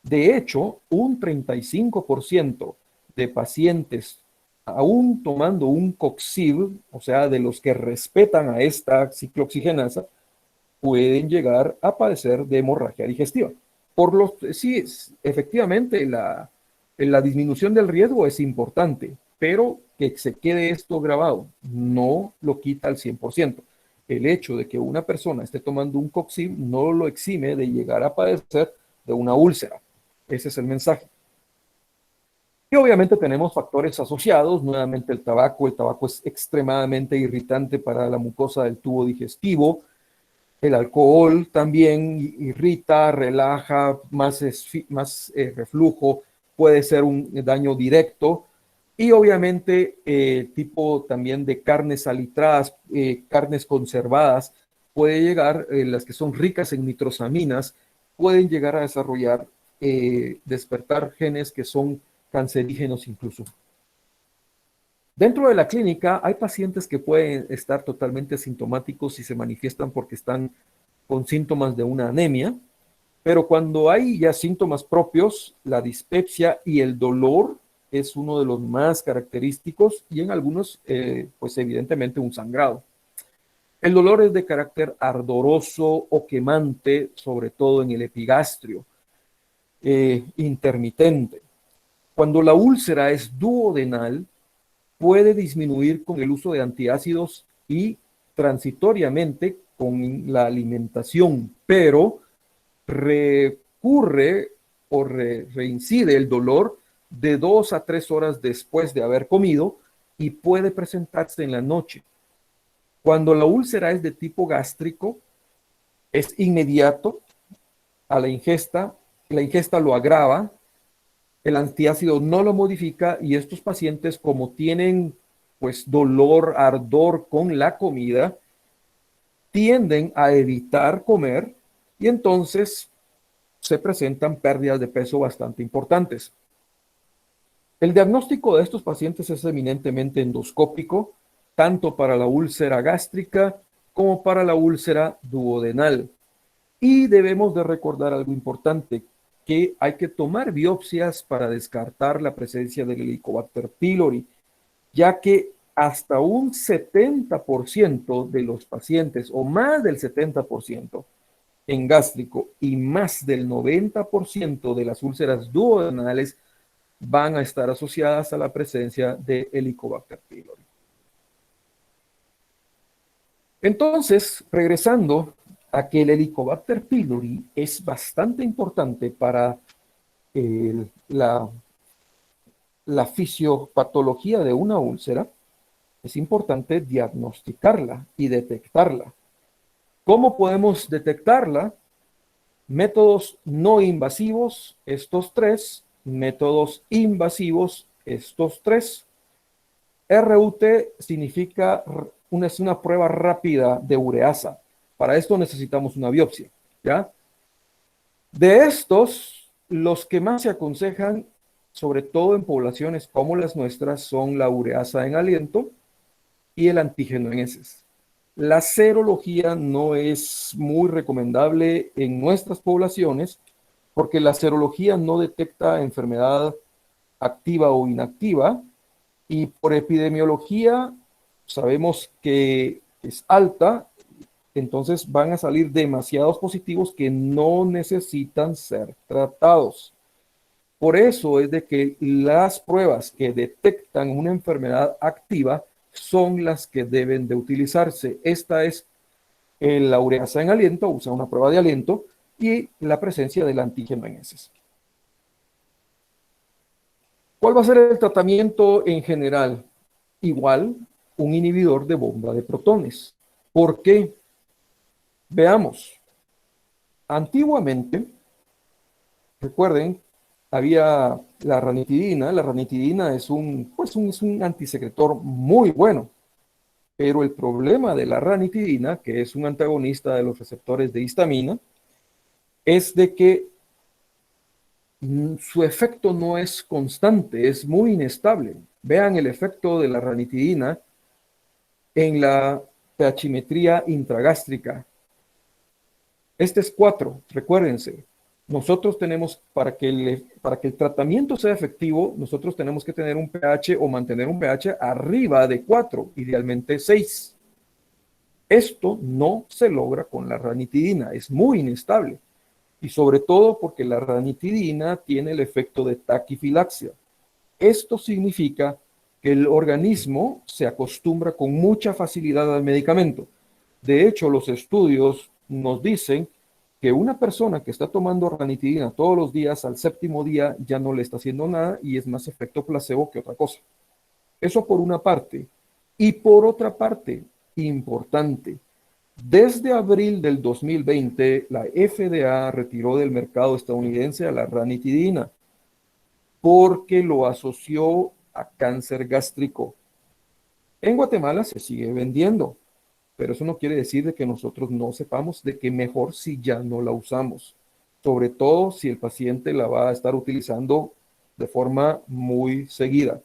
De hecho, un 35% de pacientes, aún tomando un COXIB, o sea, de los que respetan a esta ciclooxigenasa, pueden llegar a padecer de hemorragia digestiva. Sí, efectivamente, la disminución del riesgo es importante, pero que se quede esto grabado no lo quita al 100%. El hecho de que una persona esté tomando un COXIB no lo exime de llegar a padecer de una úlcera. Ese es el mensaje. Y obviamente tenemos factores asociados, nuevamente el tabaco es extremadamente irritante para la mucosa del tubo digestivo, el alcohol también irrita, relaja, más reflujo, puede ser un daño directo. Y obviamente tipo también de carnes salitradas, carnes conservadas, puede llegar, las que son ricas en nitrosaminas, pueden llegar a desarrollar, despertar genes que son cancerígenos incluso. Dentro de la clínica hay pacientes que pueden estar totalmente asintomáticos y se manifiestan porque están con síntomas de una anemia, pero cuando hay ya síntomas propios, la dispepsia y el dolor es uno de los más característicos y en algunos, pues evidentemente un sangrado. El dolor es de carácter ardoroso o quemante, sobre todo en el epigastrio, intermitente. Cuando la úlcera es duodenal, puede disminuir con el uso de antiácidos y transitoriamente con la alimentación, pero recurre o reincide el dolor de 2 a 3 horas después de haber comido y puede presentarse en la noche. Cuando la úlcera es de tipo gástrico, es inmediato a la ingesta lo agrava, el antiácido no lo modifica y estos pacientes, como tienen pues dolor, ardor con la comida, tienden a evitar comer y entonces se presentan pérdidas de peso bastante importantes. El diagnóstico de estos pacientes es eminentemente endoscópico, tanto para la úlcera gástrica como para la úlcera duodenal. Y debemos de recordar algo importante, que hay que tomar biopsias para descartar la presencia del Helicobacter pylori, ya que hasta un 70% de los pacientes, o más del 70% en gástrico y más del 90% de las úlceras duodenales van a estar asociadas a la presencia de Helicobacter pylori. Entonces, regresando a que el Helicobacter pylori es bastante importante para la fisiopatología de una úlcera, es importante diagnosticarla y detectarla. ¿Cómo podemos detectarla? Métodos no invasivos, estos tres. Métodos invasivos, estos tres. RUT significa es una prueba rápida de ureasa. Para esto necesitamos una biopsia, ¿ya? De estos, los que más se aconsejan, sobre todo en poblaciones como las nuestras, son la ureasa en aliento y el antígeno en heces. La serología no es muy recomendable en nuestras poblaciones porque la serología no detecta enfermedad activa o inactiva y por epidemiología sabemos que es alta, entonces van a salir demasiados positivos que no necesitan ser tratados. Por eso es de que las pruebas que detectan una enfermedad activa son las que deben de utilizarse. Esta es la ureasa en aliento, usa una prueba de aliento, y la presencia del antígeno en heces. ¿Cuál va a ser el tratamiento en general? Igual, un inhibidor de bomba de protones. ¿Por qué? Veamos. Antiguamente, recuerden, había la ranitidina. La ranitidina es es un antisecretor muy bueno, pero el problema de la ranitidina, que es un antagonista de los receptores de histamina, es de que su efecto no es constante, es muy inestable. Vean el efecto de la ranitidina en la pHimetría intragástrica. Este es 4, recuérdense. Nosotros tenemos, para que el tratamiento sea efectivo, nosotros tenemos que tener un pH o mantener un pH arriba de 4, idealmente 6. Esto no se logra con la ranitidina, es muy inestable. Y sobre todo porque la ranitidina tiene el efecto de taquifilaxia. Esto significa que el organismo se acostumbra con mucha facilidad al medicamento. De hecho, los estudios nos dicen que una persona que está tomando ranitidina todos los días, al séptimo día ya no le está haciendo nada y es más efecto placebo que otra cosa. Eso por una parte. Y por otra parte, importante, desde abril del 2020, la FDA retiró del mercado estadounidense a la ranitidina porque lo asoció a cáncer gástrico. En Guatemala se sigue vendiendo, pero eso no quiere decir de que nosotros no sepamos de que mejor si ya no la usamos, sobre todo si el paciente la va a estar utilizando de forma muy seguida.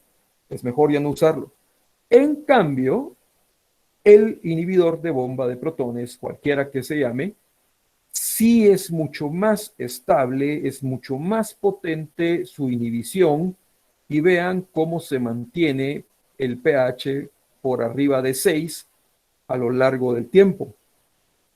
Es mejor ya no usarlo. En cambio, el inhibidor de bomba de protones, cualquiera que se llame, sí es mucho más estable, es mucho más potente su inhibición y vean cómo se mantiene el pH por arriba de 6 a lo largo del tiempo.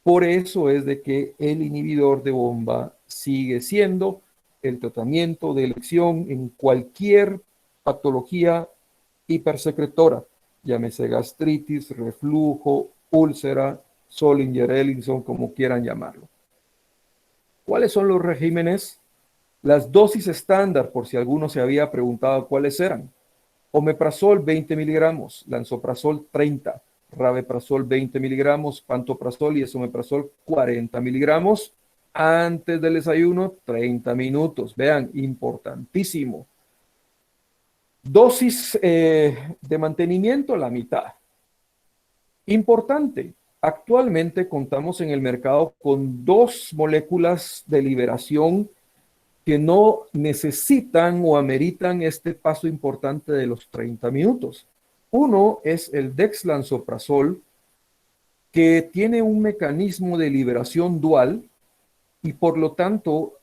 Por eso es de que el inhibidor de bomba sigue siendo el tratamiento de elección en cualquier patología hipersecretora, llámese gastritis, reflujo, úlcera, Zollinger-Ellison, como quieran llamarlo. ¿Cuáles son los regímenes? Las dosis estándar, por si alguno se había preguntado cuáles eran. Omeprazol 20 miligramos, lansoprazol 30, rabeprazol 20 miligramos, pantoprazol y esomeprazol 40 miligramos. Antes del desayuno, 30 minutos. Vean, importantísimo. Dosis de mantenimiento, la mitad. Importante. Actualmente contamos en el mercado con 2 moléculas de liberación que no necesitan o ameritan este paso importante de los 30 minutos. Uno es el dexlansoprazol, que tiene un mecanismo de liberación dual y por lo tanto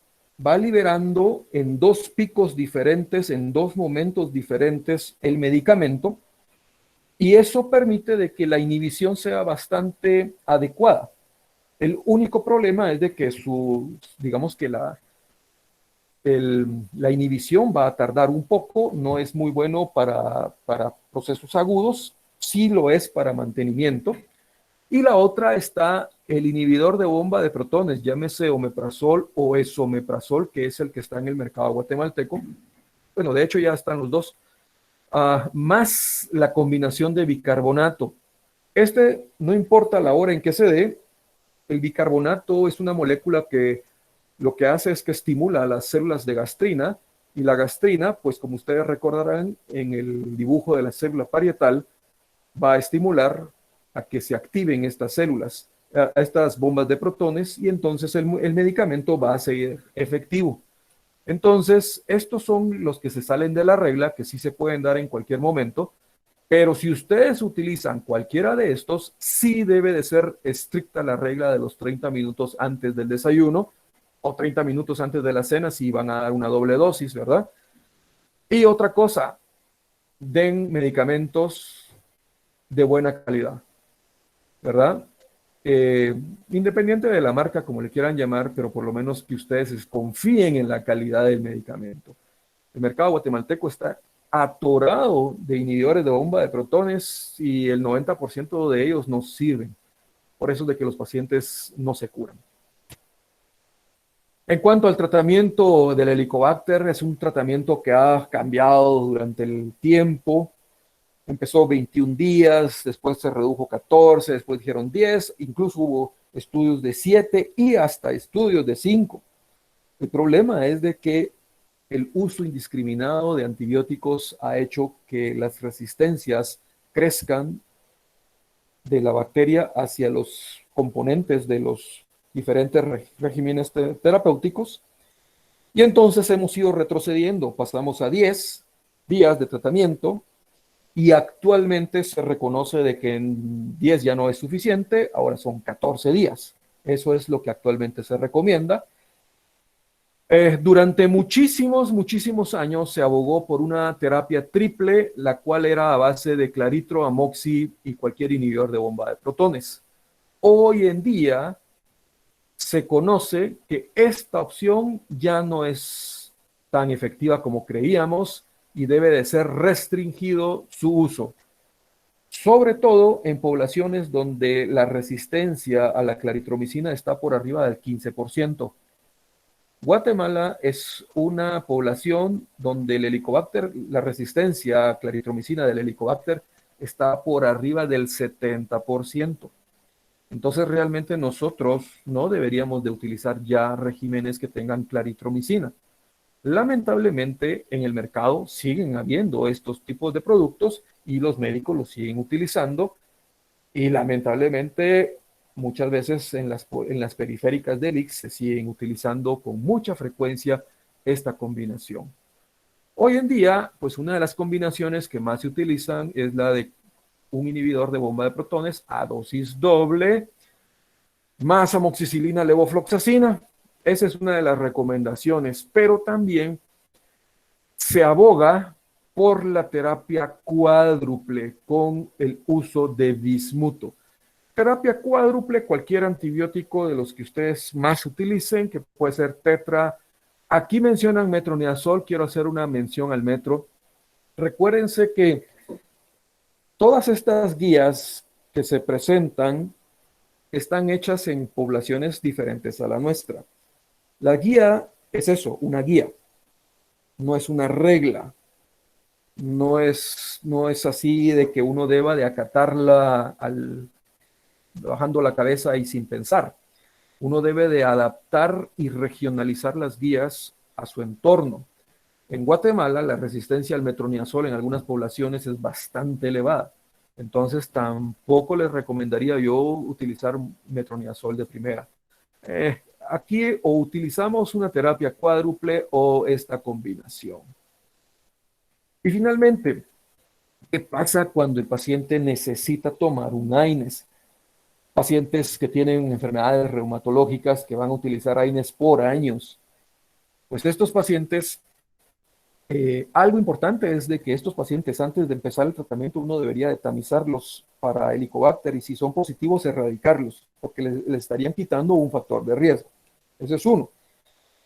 va liberando en 2 picos diferentes, en 2 momentos diferentes el medicamento, y eso permite de que la inhibición sea bastante adecuada. El único problema es de que digamos que la inhibición va a tardar un poco, no es muy bueno para procesos agudos, sí lo es para mantenimiento. Y la otra está el inhibidor de bomba de protones, llámese omeprazol o esomeprazol, que es el que está en el mercado guatemalteco. Bueno, de hecho ya están los dos. Más la combinación de bicarbonato. No importa la hora en que se dé, el bicarbonato es una molécula que lo que hace es que estimula las células de gastrina, y la gastrina, pues como ustedes recordarán en el dibujo de la célula parietal, va a estimular a que se activen estas células, a estas bombas de protones, y entonces el medicamento va a ser efectivo. Entonces, estos son los que se salen de la regla, que sí se pueden dar en cualquier momento, pero si ustedes utilizan cualquiera de estos, sí debe de ser estricta la regla de los 30 minutos antes del desayuno o 30 minutos antes de la cena si van a dar una doble dosis, ¿verdad? Y otra cosa, den medicamentos de buena calidad, ¿verdad? Independiente de la marca, como le quieran llamar, pero por lo menos que ustedes confíen en la calidad del medicamento. El mercado guatemalteco está atorado de inhibidores de bomba de protones y el 90% de ellos no sirven. Por eso es de que los pacientes no se curan. En cuanto al tratamiento del Helicobacter, es un tratamiento que ha cambiado durante el tiempo. Empezó 21 días, después se redujo 14, después dijeron 10, incluso hubo estudios de 7 y hasta estudios de 5. El problema es de que el uso indiscriminado de antibióticos ha hecho que las resistencias crezcan de la bacteria hacia los componentes de los diferentes regímenes terapéuticos. Y entonces hemos ido retrocediendo, pasamos a 10 días de tratamiento y actualmente se reconoce de que en 10 ya no es suficiente, ahora son 14 días. Eso es lo que actualmente se recomienda. Durante muchísimos años se abogó por una terapia triple, la cual era a base de claritro, amoxi y cualquier inhibidor de bomba de protones. Hoy en día se conoce que esta opción ya no es tan efectiva como creíamos y debe de ser restringido su uso, sobre todo en poblaciones donde la resistencia a la claritromicina está por arriba del 15%. Guatemala es una población donde el helicobacter, la resistencia a claritromicina del helicobacter está por arriba del 70%. Entonces realmente nosotros no deberíamos de utilizar ya regímenes que tengan claritromicina. Lamentablemente en el mercado siguen habiendo estos tipos de productos y los médicos los siguen utilizando y lamentablemente muchas veces en las periféricas del ICS se siguen utilizando con mucha frecuencia esta combinación. Hoy en día, pues una de las combinaciones que más se utilizan es la de un inhibidor de bomba de protones a dosis doble, más amoxicilina levofloxacina. Esa es una de las recomendaciones, pero también se aboga por la terapia cuádruple con el uso de bismuto. Terapia cuádruple, cualquier antibiótico de los que ustedes más utilicen, que puede ser tetra. Aquí mencionan metronidazol, quiero hacer una mención al metro. Recuérdense que todas estas guías que se presentan están hechas en poblaciones diferentes a la nuestra. La guía es eso, una guía, no es una regla, no es así de que uno deba de acatarla bajando la cabeza y sin pensar. Uno debe de adaptar y regionalizar las guías a su entorno. En Guatemala, la resistencia al metronidazol en algunas poblaciones es bastante elevada. Entonces, tampoco les recomendaría yo utilizar metronidazol de primera. Aquí o utilizamos una terapia cuádruple o esta combinación. Y finalmente, ¿qué pasa cuando el paciente necesita tomar un AINES? Pacientes que tienen enfermedades reumatológicas que van a utilizar AINES por años. Pues estos pacientes, algo importante es de que estos pacientes antes de empezar el tratamiento uno debería de tamizarlos para Helicobacter y si son positivos erradicarlos porque le estarían quitando un factor de riesgo. Ese es uno.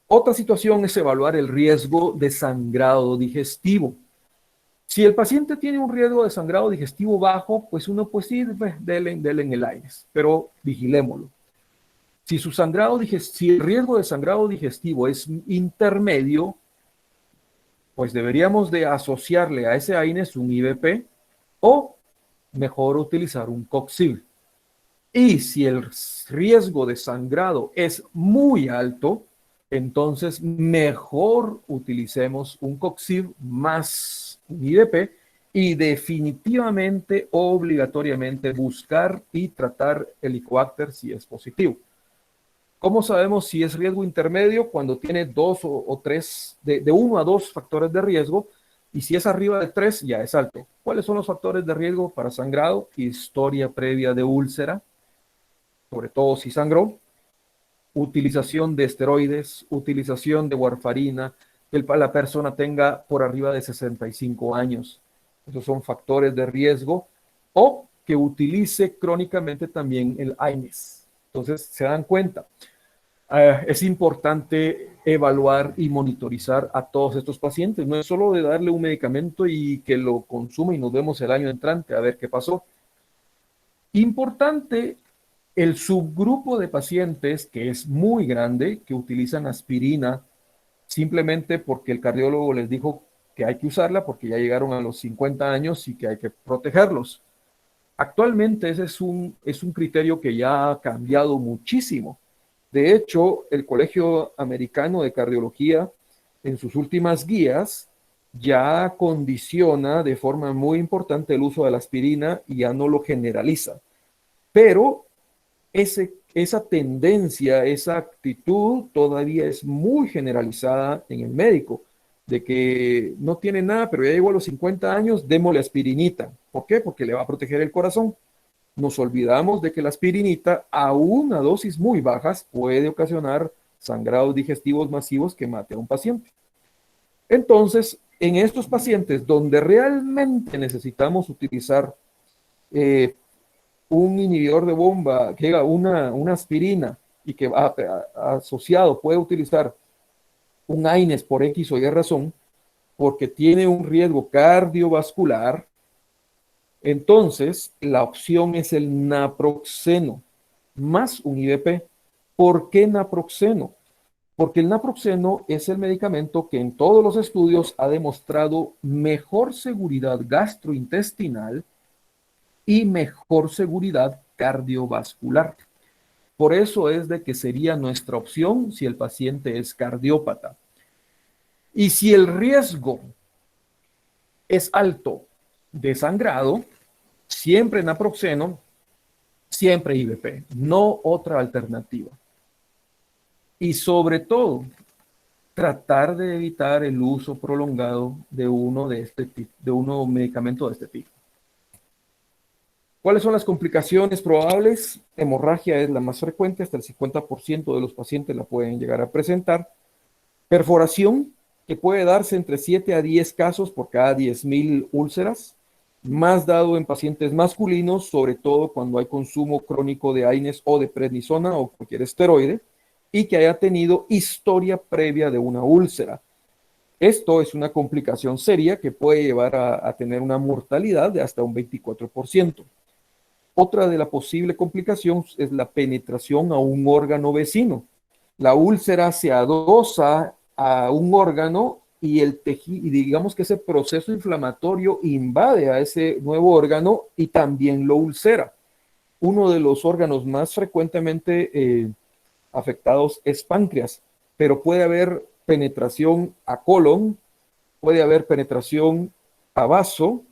Otra situación es evaluar el riesgo de sangrado digestivo. Si el paciente tiene un riesgo de sangrado digestivo bajo, pues uno pues sí, denle en el AINES, pero vigilémoslo. Si el riesgo de sangrado digestivo es intermedio, pues deberíamos de asociarle a ese AINES un IBP o mejor utilizar un Coxib. Y si el riesgo de sangrado es muy alto, entonces mejor utilicemos un Coxib más un IDP y definitivamente, obligatoriamente buscar y tratar el Helicobacter si es positivo. ¿Cómo sabemos si es riesgo intermedio? Cuando tiene dos o tres, de 1 a 2 factores de riesgo, y si es arriba de 3 ya es alto. ¿Cuáles son los factores de riesgo para sangrado? Historia previa de úlcera, sobre todo si sangró, utilización de esteroides, utilización de warfarina, que la persona tenga por arriba de 65 años. Esos son factores de riesgo, o que utilice crónicamente también el AINES. Entonces, se dan cuenta. Es importante evaluar y monitorizar a todos estos pacientes. No es solo de darle un medicamento y que lo consuma y nos vemos el año entrante a ver qué pasó. Importante el subgrupo de pacientes que es muy grande, que utilizan aspirina simplemente porque el cardiólogo les dijo que hay que usarla porque ya llegaron a los 50 años y que hay que protegerlos. Actualmente ese es un criterio que ya ha cambiado muchísimo. De hecho, el Colegio Americano de Cardiología, en sus últimas guías, ya condiciona de forma muy importante el uso de la aspirina y ya no lo generaliza. Pero esa tendencia, esa actitud todavía es muy generalizada en el médico, de que no tiene nada, pero ya llegó a los 50 años, démosle aspirinita. ¿Por qué? Porque le va a proteger el corazón. Nos olvidamos de que la aspirinita, aún a dosis muy bajas, puede ocasionar sangrados digestivos masivos que mate a un paciente. Entonces, en estos pacientes donde realmente necesitamos utilizar eh, un inhibidor de bomba, que haga una aspirina y que asociado puede utilizar un AINES por X o Y razón, porque tiene un riesgo cardiovascular, entonces la opción es el naproxeno más un IVP. ¿Por qué naproxeno? Porque el naproxeno es el medicamento que en todos los estudios ha demostrado mejor seguridad gastrointestinal y mejor seguridad cardiovascular. Por eso es de que sería nuestra opción si el paciente es cardiópata. Y si el riesgo es alto de sangrado, siempre naproxeno, siempre IVP, no otra alternativa. Y sobre todo, tratar de evitar el uso prolongado de uno de este tipo, de uno medicamento de este tipo. ¿Cuáles son las complicaciones probables? Hemorragia es la más frecuente, hasta el 50% de los pacientes la pueden llegar a presentar. Perforación, que puede darse entre 7 a 10 casos por cada 10.000 úlceras, más dado en pacientes masculinos, sobre todo cuando hay consumo crónico de AINES o de prednisona o cualquier esteroide, y que haya tenido historia previa de una úlcera. Esto es una complicación seria que puede llevar a tener una mortalidad de hasta un 24%. Otra de la posible complicación es la penetración a un órgano vecino. La úlcera se adosa a un órgano y el tejido, y digamos que ese proceso inflamatorio invade a ese nuevo órgano y también lo ulcera. Uno de los órganos más frecuentemente afectados es páncreas, pero puede haber penetración a colon, puede haber penetración a vaso